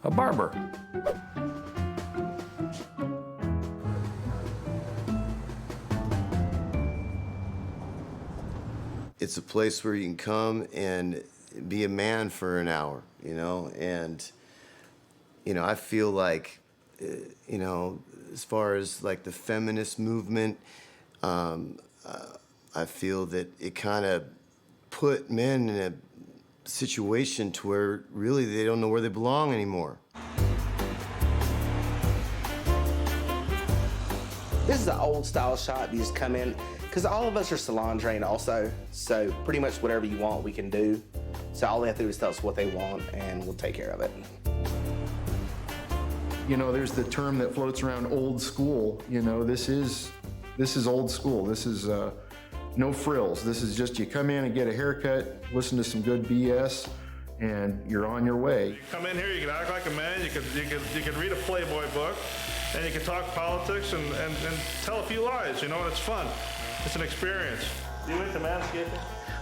A barber. It's a place where you can come and be a man for an hour, and, I feel like, as far as like the feminist movement, I feel that it kind of put men in a situation to where really they don't know where they belong anymore. This is an old style shop. You just come in, because all of us are salon trained also, so pretty much whatever you want, we can do. So all they have to do is tell us what they want, and we'll take care of it. There's the term that floats around, old school. This is old school. This is no frills. This is just you come in and get a haircut, listen to some good BS, and you're on your way. You come in here, you can act like a man, you can read a Playboy book, and you can talk politics and tell a few lies, and it's fun. It's an experience. Do you into manscaping?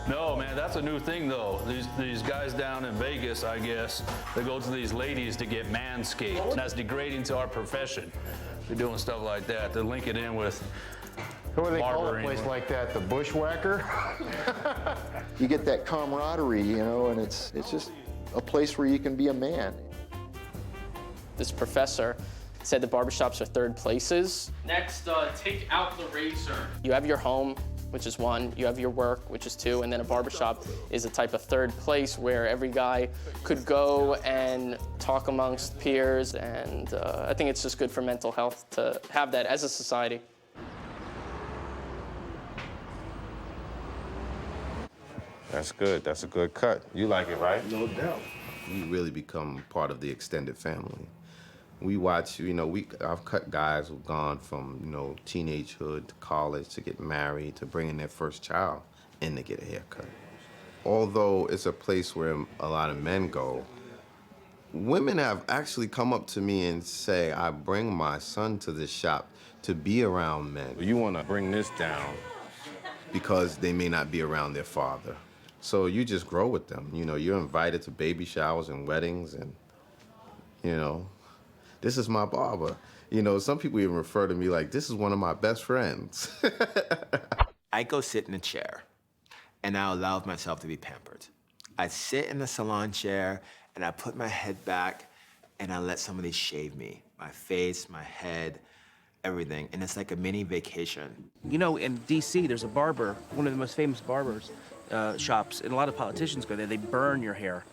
No, man, that's a new thing, though. These guys down in Vegas, I guess, they go to these ladies to get manscaped. That's degrading to our profession. They're doing stuff like that. They link it in with What do they call a barbering. place like that? The bushwhacker? You get that camaraderie, and it's just a place where you can be a man. This professor said that barbershops are third places. Next, take out the razor. You have your home, which is one, you have your work, which is two, and then a barbershop is a type of third place where every guy could go and talk amongst peers, and I think it's just good for mental health to have that as a society. That's good. That's a good cut. You like it, right? No doubt. We really become part of the extended family. We watch, I've cut guys who've gone from, teenagehood to college to get married to bringing their first child in to get a haircut. Although it's a place where a lot of men go, women have actually come up to me and say, I bring my son to this shop to be around men. You want to bring this down. Because they may not be around their father. So you just grow with them. You're invited to baby showers and weddings and, this is my barber. Some people even refer to me like, this is one of my best friends. I go sit in a chair, and I allow myself to be pampered. I sit in the salon chair, and I put my head back, and I let somebody shave me. My face, my head, everything. And it's like a mini vacation. In D.C., there's a barber, one of the most famous barbers shops, and a lot of politicians go there. They burn your hair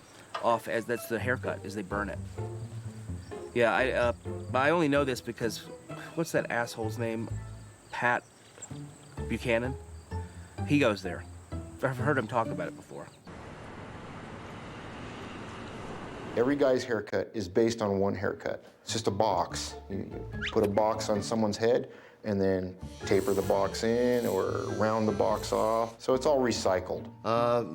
off that's the haircut, is they burn it. Yeah, I only know this because, what's that asshole's name? Pat Buchanan? He goes there. I've heard him talk about it before. Every guy's haircut is based on one haircut. It's just a box. You put a box on someone's head and then taper the box in or round the box off. So it's all recycled.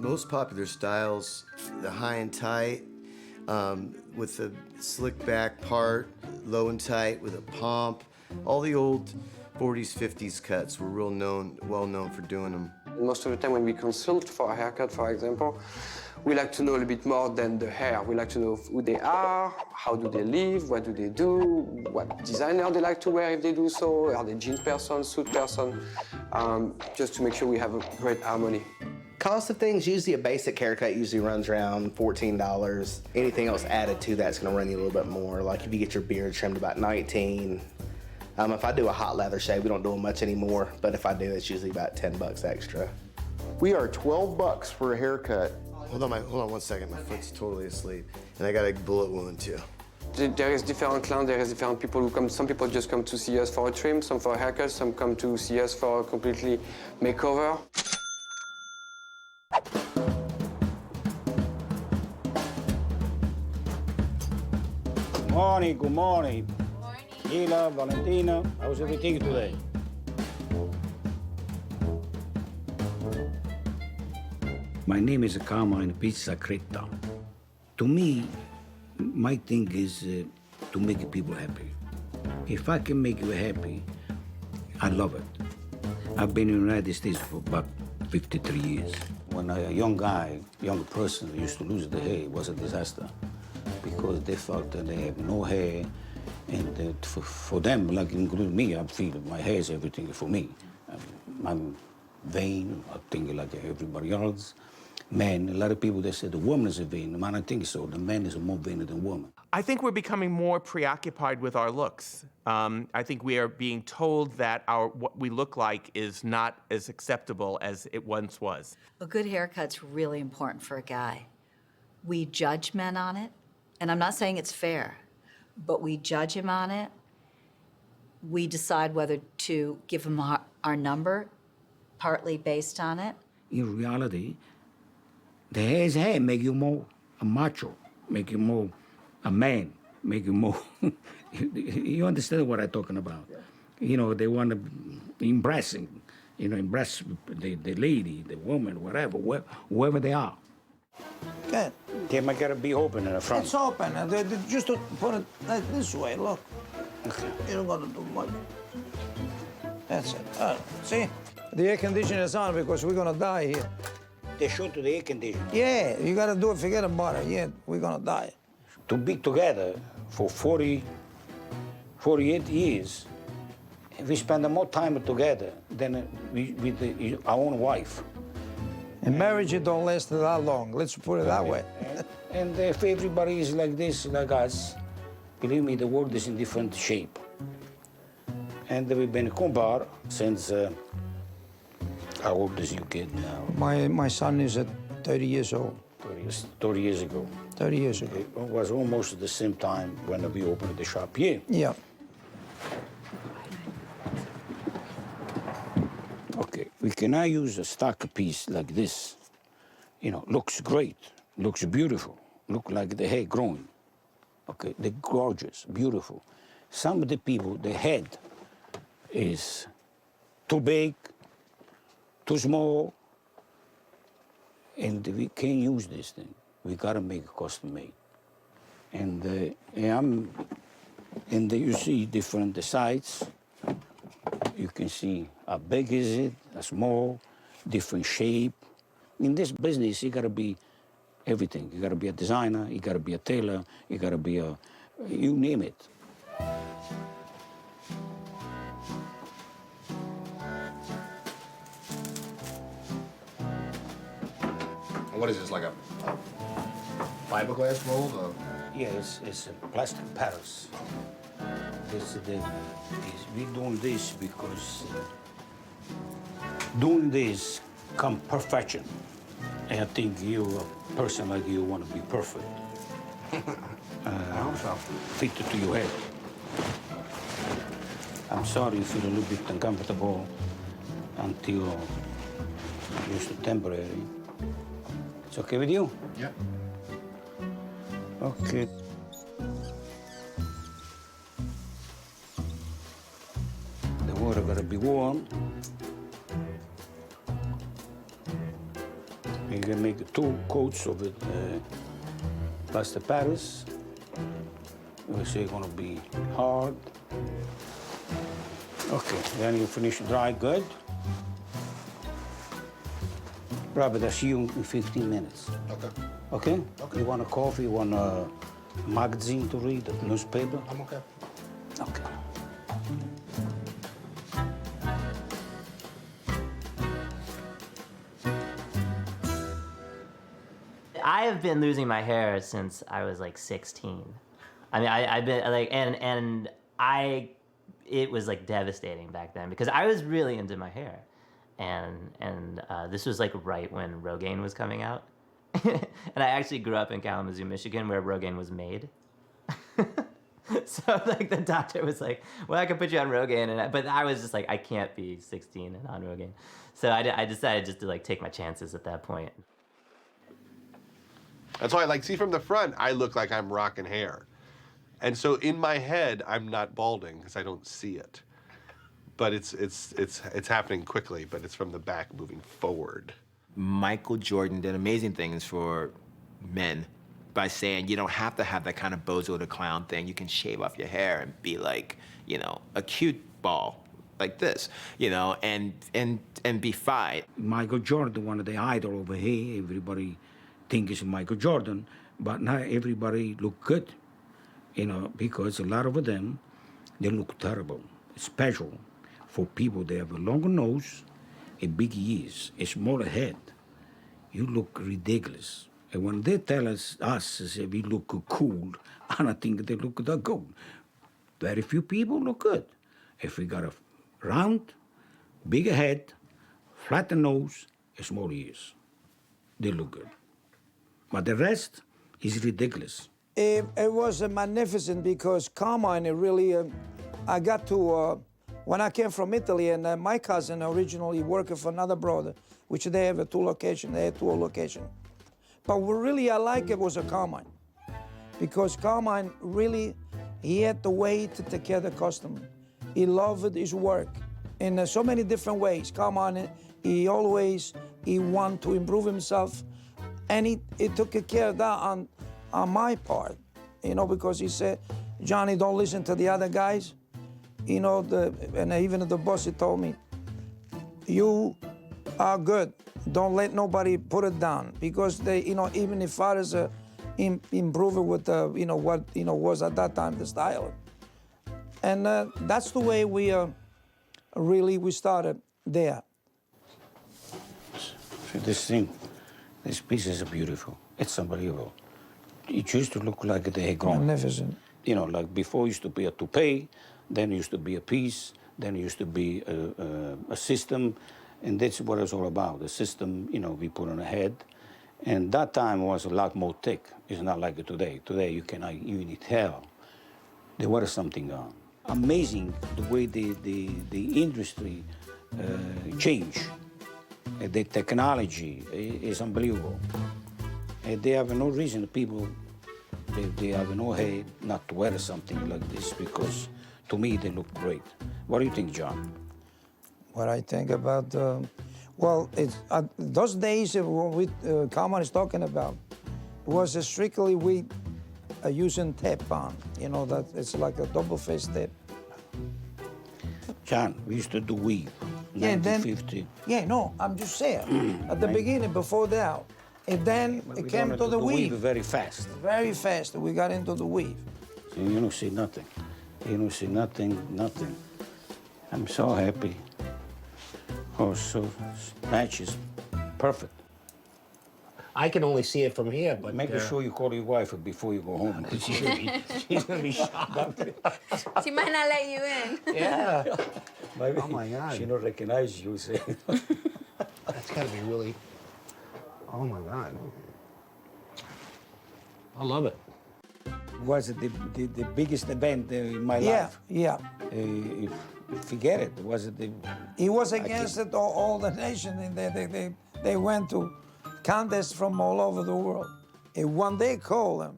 Most popular styles, the high and tight, with the slick back part, low and tight with a pump. All the old 40s, 50s cuts were well known for doing them. Most of the time when we consult for a haircut, for example, we like to know a little bit more than the hair. We like to know who they are, how do they live, what do they do, what designer they like to wear if they do so, are they jeans person, suit person, just to make sure we have a great harmony. Cost of things, usually a basic haircut usually runs around $14. Anything else added to that's gonna run you a little bit more. Like if you get your beard trimmed about $19. If I do a hot leather shave, we don't do them much anymore, but if I do, it's usually about $10 extra. We are $12 for a haircut. Hold on 1 second, my foot's totally asleep. And I got a bullet wound too. There is different clients, there is different people who come. Some people just come to see us for a trim, some for a haircut, some come to see us for a completely makeover. Good morning. Gila, Valentina, how's everything today? My name is Carmine Pizzacreta. To me, my thing is to make people happy. If I can make you happy, I love it. I've been in the United States for about 53 years. When a young guy, young person used to lose their hair, it was a disaster because they felt that they have no hair, and that for them, like including me, I feel my hair is everything for me. I'm vain, I think like everybody else. Man, a lot of people, they say the woman is a vain. Man, I think so. The man is more vain than the woman. I think we're becoming more preoccupied with our looks. I think we are being told that what we look like is not as acceptable as it once was. A good haircut's really important for a guy. We judge men on it, and I'm not saying it's fair, but we judge him on it. We decide whether to give him our number, partly based on it. In reality, the hair is hair, make you more a macho, make you more a man, make you more. You understand what I'm talking about? Yeah. They want to impress the lady, the woman, whatever, whoever they are. Good. They might gotta be open in the front. It's open. Just to put it like this way, look. You don't gotta do much. That's it. See? The air conditioner is on because we're gonna die here. They shoot to the air conditioner. Yeah, you gotta do it, forget about it. Yeah, we're gonna die. To be together for 48 years, we spend more time together than with our own wife. And marriage, it don't last that long. Let's put it that way. And if everybody is like this, like us, Believe me, the world is in different shape. And we've been a combar since, how old is your kid now? My son is at 30 years old. 30 years ago. 30 years ago. It was almost at the same time when we opened the shop here. Yeah. Okay, we cannot use a stock piece like this. You know, looks great, looks beautiful, look like the hair growing. Okay, they're gorgeous, beautiful. Some of the people, the head is too big, too small, and we can't use this thing. We gotta make it custom made. And you see different sides. You can see how big is it, how small, different shape. In this business, you gotta be everything. You gotta be a designer, you gotta be a tailor, you gotta be you name it. What is this, like a fiberglass mold? Yeah, it's plastic patterns. We're doing this because doing this come perfection. And I think you, a person like you, want to be perfect. I hope so. Fit to your head. I'm sorry you feel a little bit uncomfortable until just temporary. It's okay with you? Yeah. Okay. The water gotta be warm. You can make 2 coats of it, plastic Paris. We say it's gonna be hard. Okay, then you finish dry good. Robert, I'll see you in 15 minutes. Okay. Okay? Okay. You want a coffee, you want a magazine to read, a newspaper? I'm okay. Okay. I have been losing my hair since I was like 16. I mean, I've been like, it was like devastating back then because I was really into my hair. And this was like right when Rogaine was coming out. And I actually grew up in Kalamazoo, Michigan, where Rogaine was made. So like the doctor was like, well, I could put you on Rogaine. But I was just like, I can't be 16 and on Rogaine. So I decided just to like take my chances at that point. That's why, like, see from the front, I look like I'm rocking hair. And so in my head, I'm not balding because I don't see it. But it's happening quickly, but it's from the back moving forward. Michael Jordan did amazing things for men by saying you don't have to have that kind of bozo the clown thing. You can shave off your hair and be like, you know, a cute ball like this, you know, and be fine. Michael Jordan, one of the idol over here, everybody thinks it's Michael Jordan, but not everybody look good, you know, because a lot of them, they look terrible, special for people that have a longer nose, a big ears, a smaller head. You look ridiculous. And when they tell us say we look cool, I don't think they look that good. Very few people look good. If we got a round, bigger head, flatter nose, a small ears, they look good. But the rest is ridiculous. It was magnificent because Carmine, it really, I got to, when I came from Italy, and my cousin originally worked for another brother, which they have 2 locations, they had 2 locations. But what really I like it was a Carmine, because Carmine really, he had the way to take care of the customer. He loved his work in so many different ways. Carmine, he wanted to improve himself, and he took care of that on my part, you know, because he said, Johnny, don't listen to the other guys. You know, and even the boss, he told me, you are good. Don't let nobody put it down, because they, you know, even if others improve it with, you know, what, you know, was at that time the style. And that's the way we we started there. See, this thing, these pieces are beautiful. It's unbelievable. It used to look like they had grown. Magnificent. You know, like before used to be a toupee, then used to be a piece, then used to be a system, and that's what it's all about. The system, you know, we put on a head, and that time was a lot more thick. It's not like today. Today you cannot even tell there was something on. Amazing the way the industry changed. The technology is unbelievable. And they have no reason, people, they have no hate not to wear something like this because to me they look great. What do you think, John? What I think about, well, it's, those days what Carmen is talking about was strictly we using tape on. You know, that it's like a double-faced tape. John, we used to do weave, Yeah, 1950. Yeah, no, I'm just saying, at the beginning, before that, and then it came to the weave. Very fast. Very fast, we got into the weave. So you don't see nothing. You don't see nothing, nothing. I'm so happy. Oh, so matches, perfect. I can only see it from here, but... Make sure you call your wife before you go home. She's gonna be shocked. She might not let you in. Yeah. Maybe Oh, my God. she don't recognize you, say. That's gotta be really... Oh, my God. I love it. Was the biggest event in my life? Yeah. Forget it. Was it the... He was against it, all the nation, and they went to contests from all over the world. And when they called him,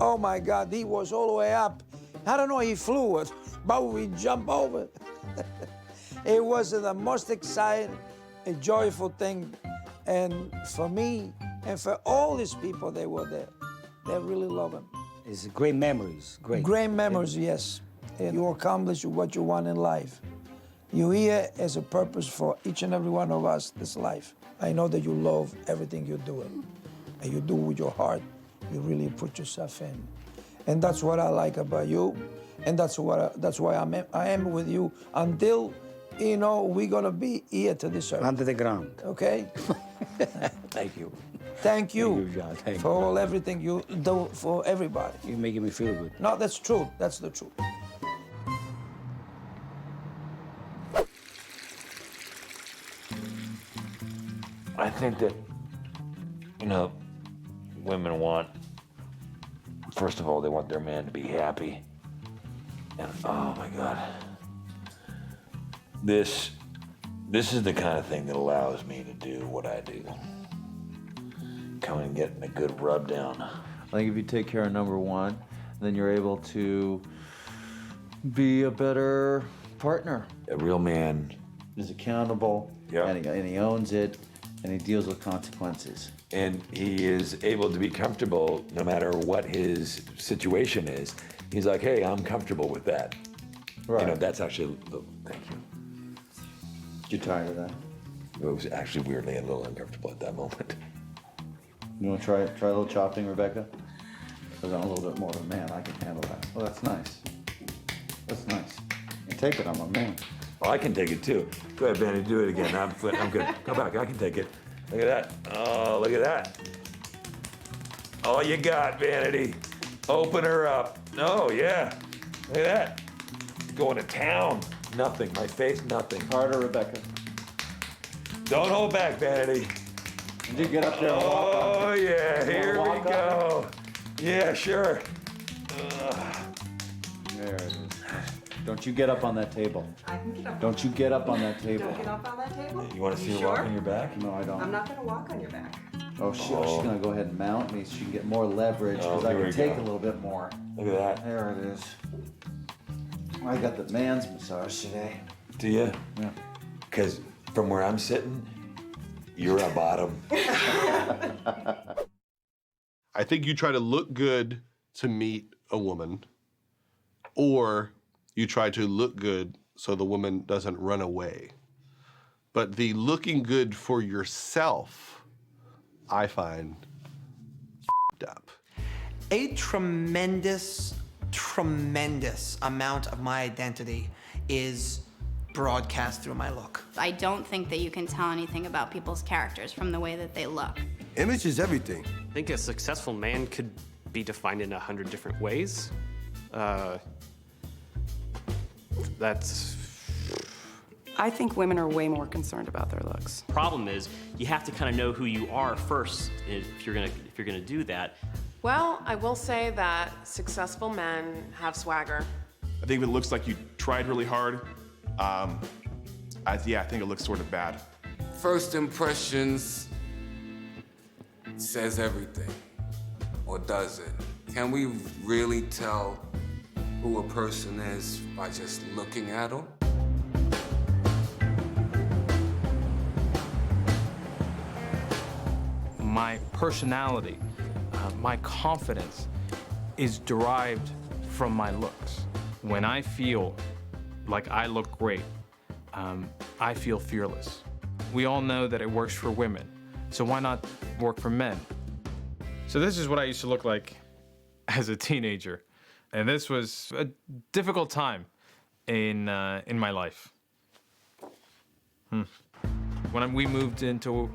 oh my God, he was all the way up. I don't know, he flew it, but we jumped over it. It was the most exciting, a joyful thing. And for me, and for all these people that were there, they really love him. It's great memories, great. Great memories, yes. And you accomplish what you want in life. You're here as a purpose for each and every one of us this life. I know that you love everything you're doing, and you do with your heart. You really put yourself in, and that's what I like about you, and that's why I am with you until, you know, we're gonna be here to this earth. Under the ground. Okay. Thank you. Thank you, John. Thank for all everything you do for everybody. You're making me feel good. No, that's true. That's the truth. I think that, you know, women want, first of all, they want their man to be happy. And oh my God, this is the kind of thing that allows me to do what I do. Coming and getting a good rub down. I think if you take care of number one, then you're able to be a better partner. A real man is accountable, and he owns it, and he deals with consequences. And he is able to be comfortable no matter what his situation is. He's like, hey, I'm comfortable with that. Right. You know, that's actually, thank you. You're tired of that? It was actually weirdly a little uncomfortable at that moment. You want to try a little chopping, Rebecca? Because I'm a little bit more of a man. I can handle that. Well, that's nice. That's nice. You take it, I'm a man. Oh, I can take it too. Go ahead, Vanity, do it again. I'm good. Come back, I can take it. Look at that. Oh, look at that. All you got, Vanity. Open her up. Oh, yeah. Look at that. Going to town. Nothing. My face, nothing. Harder, Rebecca. Don't hold back, Vanity. Did you get up there and walk on? Oh, yeah. Here we go. Yeah, sure. There it is. Don't you get up on that table. I can get up. Don't you get up on that table. Don't get up on that table? You want to see her sure? walk on your back? No, I don't. I'm not going to walk on your back. Oh, she's gonna go ahead and mount me so she can get more leverage because I here can we take go. a little bit more. Look at that. There it is. I got the man's massage today. Do you? Yeah. Because from where I'm sitting, you're a bottom. I think you try to look good to meet a woman, or you try to look good so the woman doesn't run away. But the looking good for yourself, I find up. A tremendous amount of my identity is broadcast through my look. I don't think that you can tell anything about people's characters from the way that they look. Image is everything. I think a successful man could be defined in 100 different ways. That's. I think women are way more concerned about their looks. Problem is, you have to kind of know who you are first if you're gonna do that. Well, I will say that successful men have swagger. I think if it looks like you tried really hard, I think it looks sort of bad. First impressions says everything, or does it? Can we really tell who a person is by just looking at them? My personality, my confidence is derived from my looks. When I feel like I look great, I feel fearless. We all know that it works for women, so why not work for men? So this is what I used to look like as a teenager, and this was a difficult time in my life. When we moved into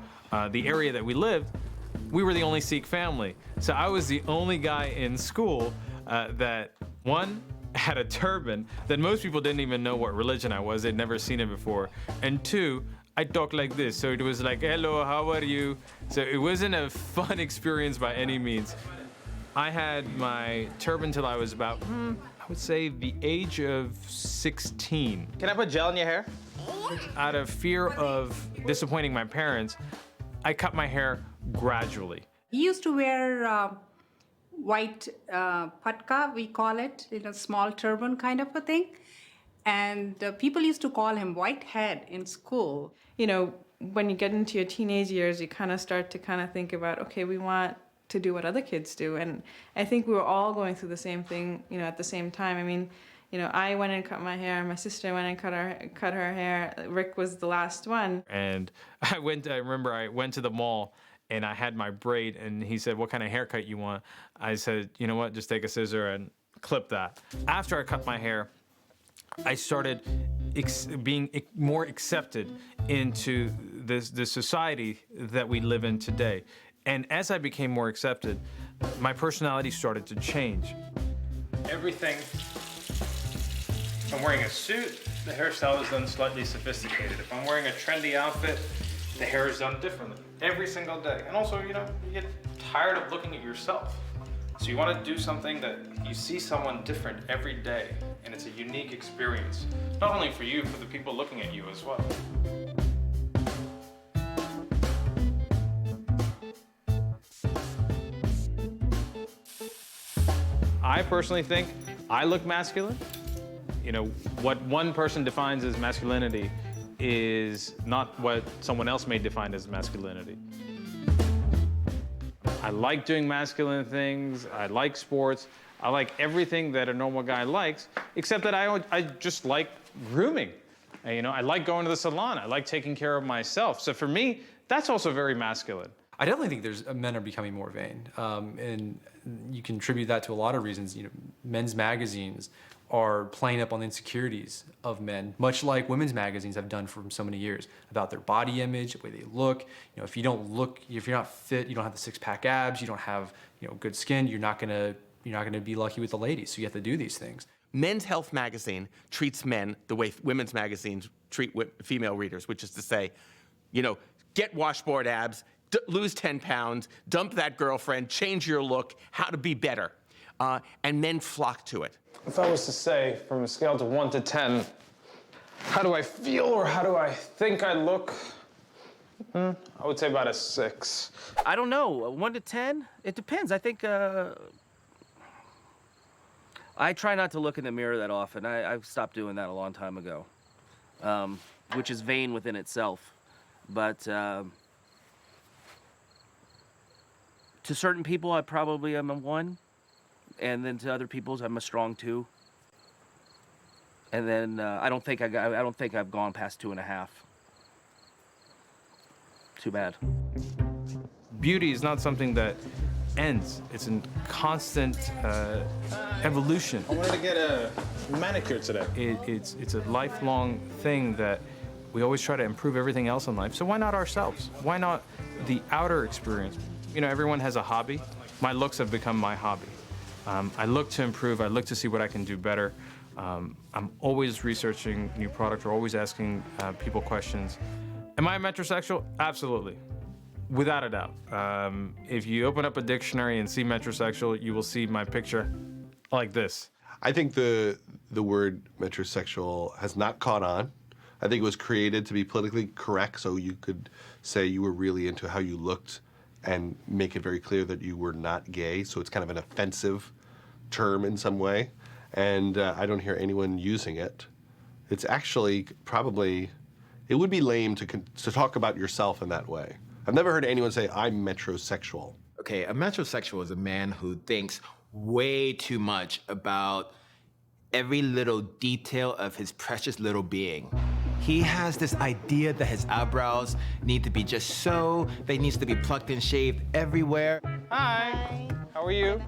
the area that we lived, we were the only Sikh family. So I was the only guy in school that, one, had a turban, that most people didn't even know what religion I was. They'd never seen it before. And two, I talked like this. So it was like, hello, how are you? So it wasn't a fun experience by any means. I had my turban till I was about, I would say the age of 16. Can I put gel in your hair? Out of fear of disappointing my parents, I cut my hair gradually. He used to wear white patka, we call it, small turban kind of a thing. And people used to call him Whitehead in school. You know, when you get into your teenage years, you kind of start to think about, okay, we want to do what other kids do. And I think we were all going through the same thing, at the same time. I mean, I went and cut my hair. My sister went and cut her hair. Rick was the last one. And I remember I went to the mall and I had my braid and he said, what kind of haircut you want? I said, you know what, just take a scissor and clip that. After I cut my hair, I started being more accepted into the society that we live in today. And as I became more accepted, my personality started to change. Everything, if I'm wearing a suit, the hairstyle is done slightly sophisticated. If I'm wearing a trendy outfit, the hair is done differently every single day. And also, you get tired of looking at yourself. So you want to do something that you see someone different every day, and it's a unique experience. Not only for you, for the people looking at you as well. I personally think I look masculine. What one person defines as masculinity is not what someone else may define as masculinity. I like doing masculine things, I like sports, I like everything that a normal guy likes, except that I just like grooming. I like going to the salon, I like taking care of myself. So for me, that's also very masculine. I definitely think men are becoming more vain, and you can attribute that to a lot of reasons. Men's magazines are playing up on the insecurities of men, much like women's magazines have done for so many years, about their body image, the way they look. If you're not fit, you don't have the six-pack abs, you don't have good skin, you're not gonna be lucky with the ladies. So you have to do these things. Men's Health magazine treats men the way women's magazines treat female readers, which is to say, get washboard abs, lose 10 pounds, dump that girlfriend, change your look, how to be better. And men flock to it. If I was to say, from a scale to 1 to 10, how do I feel or how do I think I look? I would say about a 6. I don't know, 1 to 10? It depends. I think I try not to look in the mirror that often. I've stopped doing that a long time ago, which is vain within itself. But to certain people, I probably am a 1. And then to other people's, I'm a strong 2. And then I don't think I've gone past 2.5. Too bad. Beauty is not something that ends. It's a constant evolution. I wanted to get a manicure today. It's a lifelong thing that we always try to improve everything else in life. So why not ourselves? Why not the outer experience? Everyone has a hobby. My looks have become my hobby. I look to improve. I look to see what I can do better. I'm always researching new products or always asking people questions. Am I a metrosexual? Absolutely. Without a doubt. If you open up a dictionary and see metrosexual, you will see my picture like this. I think the word metrosexual has not caught on. I think it was created to be politically correct, so you could say you were really into how you looked and make it very clear that you were not gay. So it's kind of an offensive term in some way, and I don't hear anyone using it. It's actually probably, it would be lame to talk about yourself in that way. I've never heard anyone say, I'm metrosexual. Okay, a metrosexual is a man who thinks way too much about every little detail of his precious little being. He has this idea that his eyebrows need to be just so, they needs to be plucked and shaved everywhere. Hi, how are you?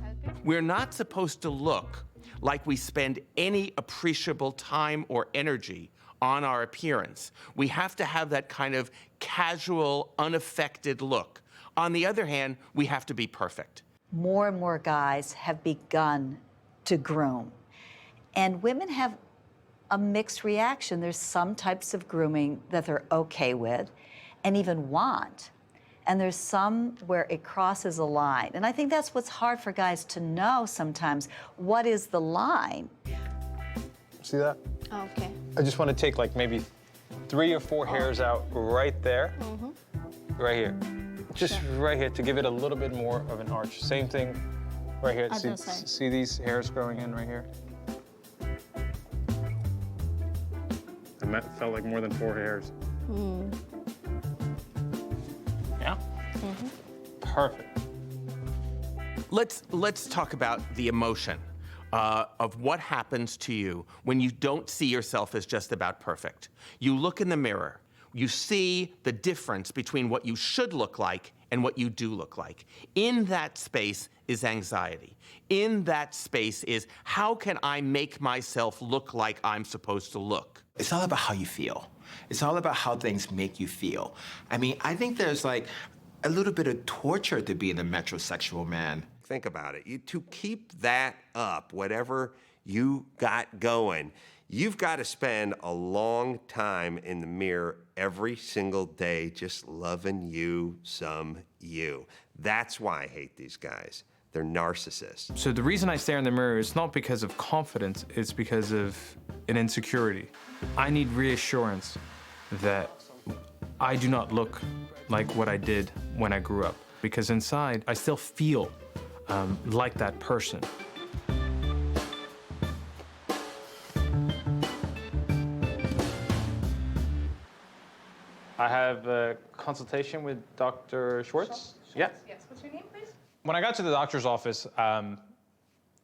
We're not supposed to look like we spend any appreciable time or energy on our appearance. We have to have that kind of casual, unaffected look. On the other hand, we have to be perfect. More and more guys have begun to groom. And women have a mixed reaction. There's some types of grooming that they're okay with and even want. And there's some where it crosses a line. And I think that's what's hard for guys to know sometimes. What is the line? See that? Okay. I just want to take like maybe 3 or 4 hairs out right there, right here. Just right here to give it a little bit more of an arch. Same thing right here. See these hairs growing in right here? It felt like more than 4 hairs. Yeah? Perfect. Let's talk about the emotion of what happens to you when you don't see yourself as just about perfect. You look in the mirror, you see the difference between what you should look like and what you do look like. In that space is anxiety. In that space is, how can I make myself look like I'm supposed to look? It's all about how you feel. It's all about how things make you feel. I mean, I think there's like a little bit of torture to being a metrosexual man. Think about it. To keep that up, whatever you got going, you've got to spend a long time in the mirror every single day just loving you some you. That's why I hate these guys. They're narcissists. So the reason I stare in the mirror is not because of confidence, it's because of an insecurity. I need reassurance that I do not look like what I did when I grew up, because inside I still feel like that person. I have a consultation with Dr. Schwartz. Yeah. Yes, what's your name, please? When I got to the doctor's office, I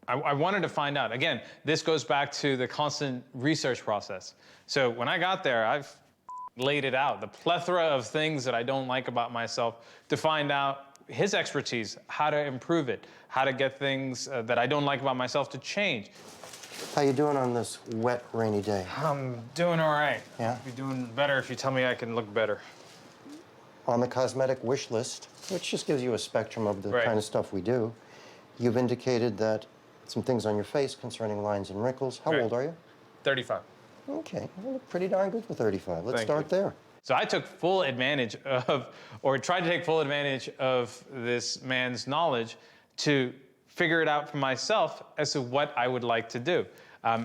wanted to find out. Again, this goes back to the constant research process. So when I got there, I've laid it out, the plethora of things that I don't like about myself, to find out his expertise, how to improve it, how to get things that I don't like about myself to change. How you doing on this wet, rainy day? I'm doing all right. Yeah? I'd be doing better if you tell me I can look better. On the cosmetic wish list, which just gives you a spectrum of the kind of stuff we do, you've indicated that some things on your face concerning lines and wrinkles. How old are you? 35. Okay, you look pretty darn good for 35. Let's start there. So I took full advantage of, or tried to take full advantage of this man's knowledge to figure it out for myself as to what I would like to do.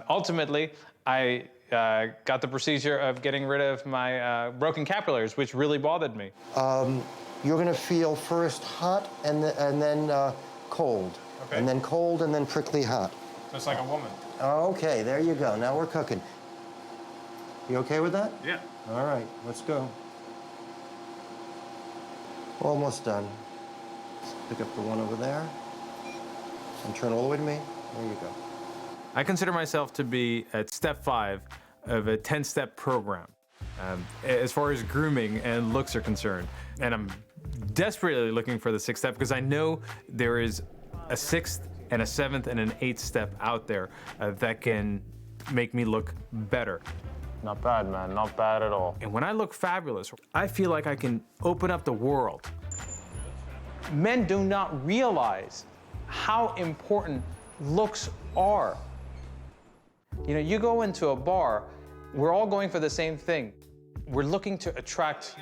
Ultimately, I got the procedure of getting rid of my broken capillaries, which really bothered me. You're gonna feel first hot and then cold. Okay. And then cold and then prickly hot. Just like a woman. Okay, there you go. Now we're cooking. You okay with that? Yeah. All right, let's go. Almost done. Let's pick up the one over there and turn all the way to me. There you go. I consider myself to be at step 5 of a 10-step program as far as grooming and looks are concerned. And I'm desperately looking for the 6th step because I know there is a 6th and a 7th and an 8th step out there that can make me look better. Not bad, man, not bad at all. And when I look fabulous, I feel like I can open up the world. Men do not realize how important looks are. You know, you go into a bar, we're all going for the same thing. We're looking to attract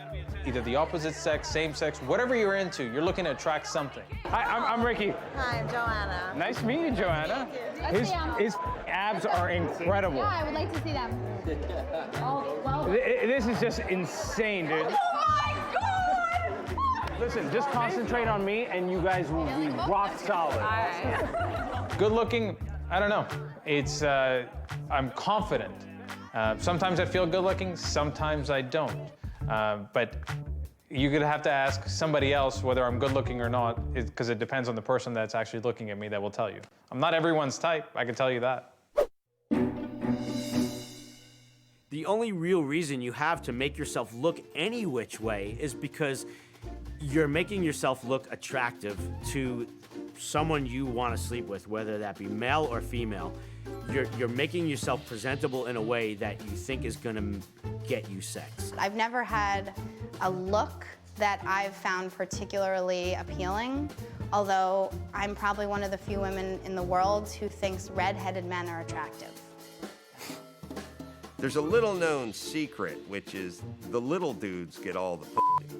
either the opposite sex, same sex, whatever you're into, you're looking to attract something. Hi, I'm Ricky. Hi, I'm Joanna. Nice to meet you, Joanna. His abs are incredible. Yeah, I would like to see them. Oh, well. This is just insane, dude. Oh my God! Listen, just concentrate on me and you guys will be rock solid. Good looking, I don't know. It's, I'm confident. Sometimes I feel good looking, sometimes I don't. But you're gonna have to ask somebody else whether I'm good looking or not, because it depends on the person that's actually looking at me that will tell you. I'm not everyone's type, I can tell you that. The only real reason you have to make yourself look any which way is because you're making yourself look attractive to someone you want to sleep with, whether that be male or female. You're making yourself presentable in a way that you think is gonna get you sex. I've never had a look that I've found particularly appealing, although I'm probably one of the few women in the world who thinks red-headed men are attractive. There's a little known secret, which is the little dudes get all the pussy.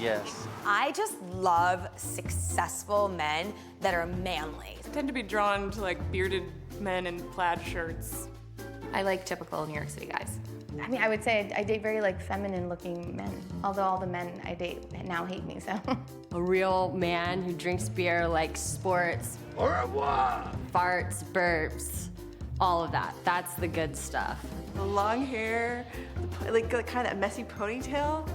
Yes. I just love successful men that are manly. I tend to be drawn to like bearded men in plaid shirts. I like typical New York City guys. I mean, I would say I date very like feminine looking men, although all the men I date now hate me, so. A real man who drinks beer, likes sports. Au revoir. Farts, burps, all of that. That's the good stuff. The long hair, like kind of a messy ponytail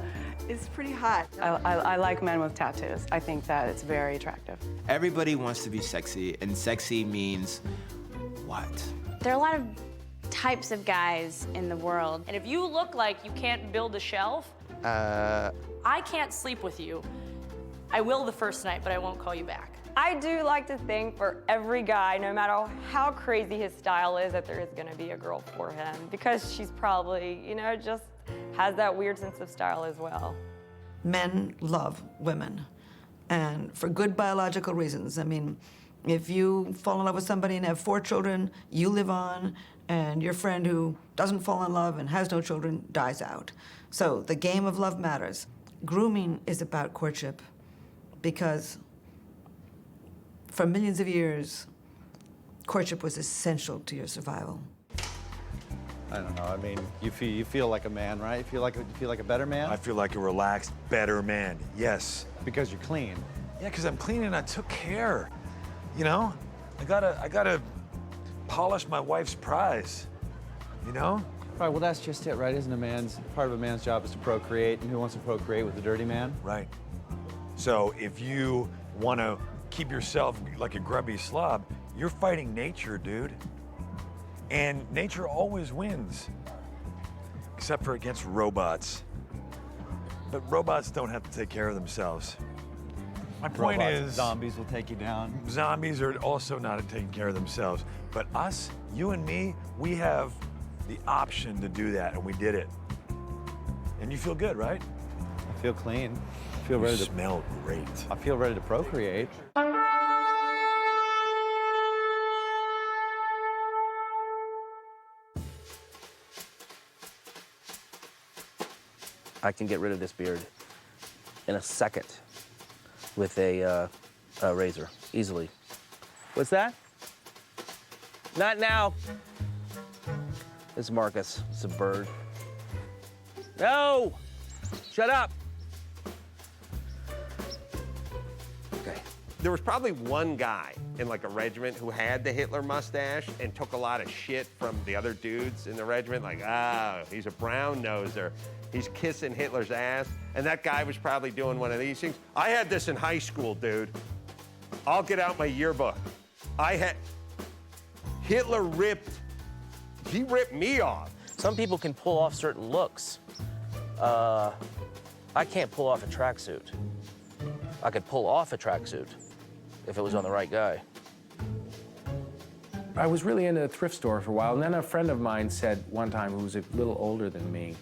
is pretty hot. I like men with tattoos. I think that it's very attractive. Everybody wants to be sexy, and sexy means what? There are a lot of types of guys in the world. And if you look like you can't build a shelf, I can't sleep with you. I will the first night, but I won't call you back. I do like to think for every guy, no matter how crazy his style is, that there is gonna be a girl for him because she's probably, you know, just has that weird sense of style as well. Men love women, and for good biological reasons. I mean, if you fall in love with somebody and have 4 children, you live on, and your friend who doesn't fall in love and has no children dies out. So the game of love matters. Grooming is about courtship because for millions of years, courtship was essential to your survival. I don't know. I mean, you feel like a man, right? You feel like a better man? I feel like a relaxed, better man. Yes. Because you're clean. Yeah, because I'm clean and I took care. You know, I gotta polish my wife's prize. You know? Right. Well, that's just it, right? Part of a man's job is to procreate, and who wants to procreate with a dirty man? Right. So if you want to keep yourself like a grubby slob, you're fighting nature, dude. And nature always wins, except for against robots. But robots don't have to take care of themselves. My point is, zombies will take you down. Zombies are also not taking care of themselves. But us, you and me, we have the option to do that, and we did it. And you feel good, right? I feel clean. I feel ready to smell great. I feel ready to procreate. I can get rid of this beard in a second with a razor, easily. What's that? Not now. It's Marcus. It's a bird. No! Shut up! Okay. There was probably one guy in like a regiment who had the Hitler mustache and took a lot of shit from the other dudes in the regiment, like, he's a brown noser. He's kissing Hitler's ass. And that guy was probably doing one of these things. I had this in high school, dude. I'll get out my yearbook. Hitler ripped me off. Some people can pull off certain looks. I can't pull off a tracksuit. I could pull off a tracksuit if it was on the right guy. I was really into a thrift store for a while, and then a friend of mine said one time, who was a little older than me,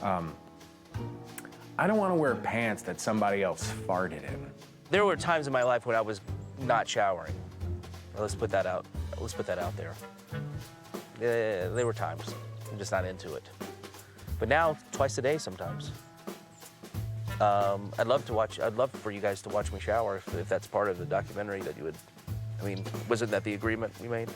I don't want to wear pants that somebody else farted in. There were times in my life when I was not showering. Let's put that out. Let's put that out there. There were times I'm just not into it, but now twice a day sometimes. I'd love for you guys to watch me shower if that's part of the documentary that you would. I mean, wasn't that the agreement we made?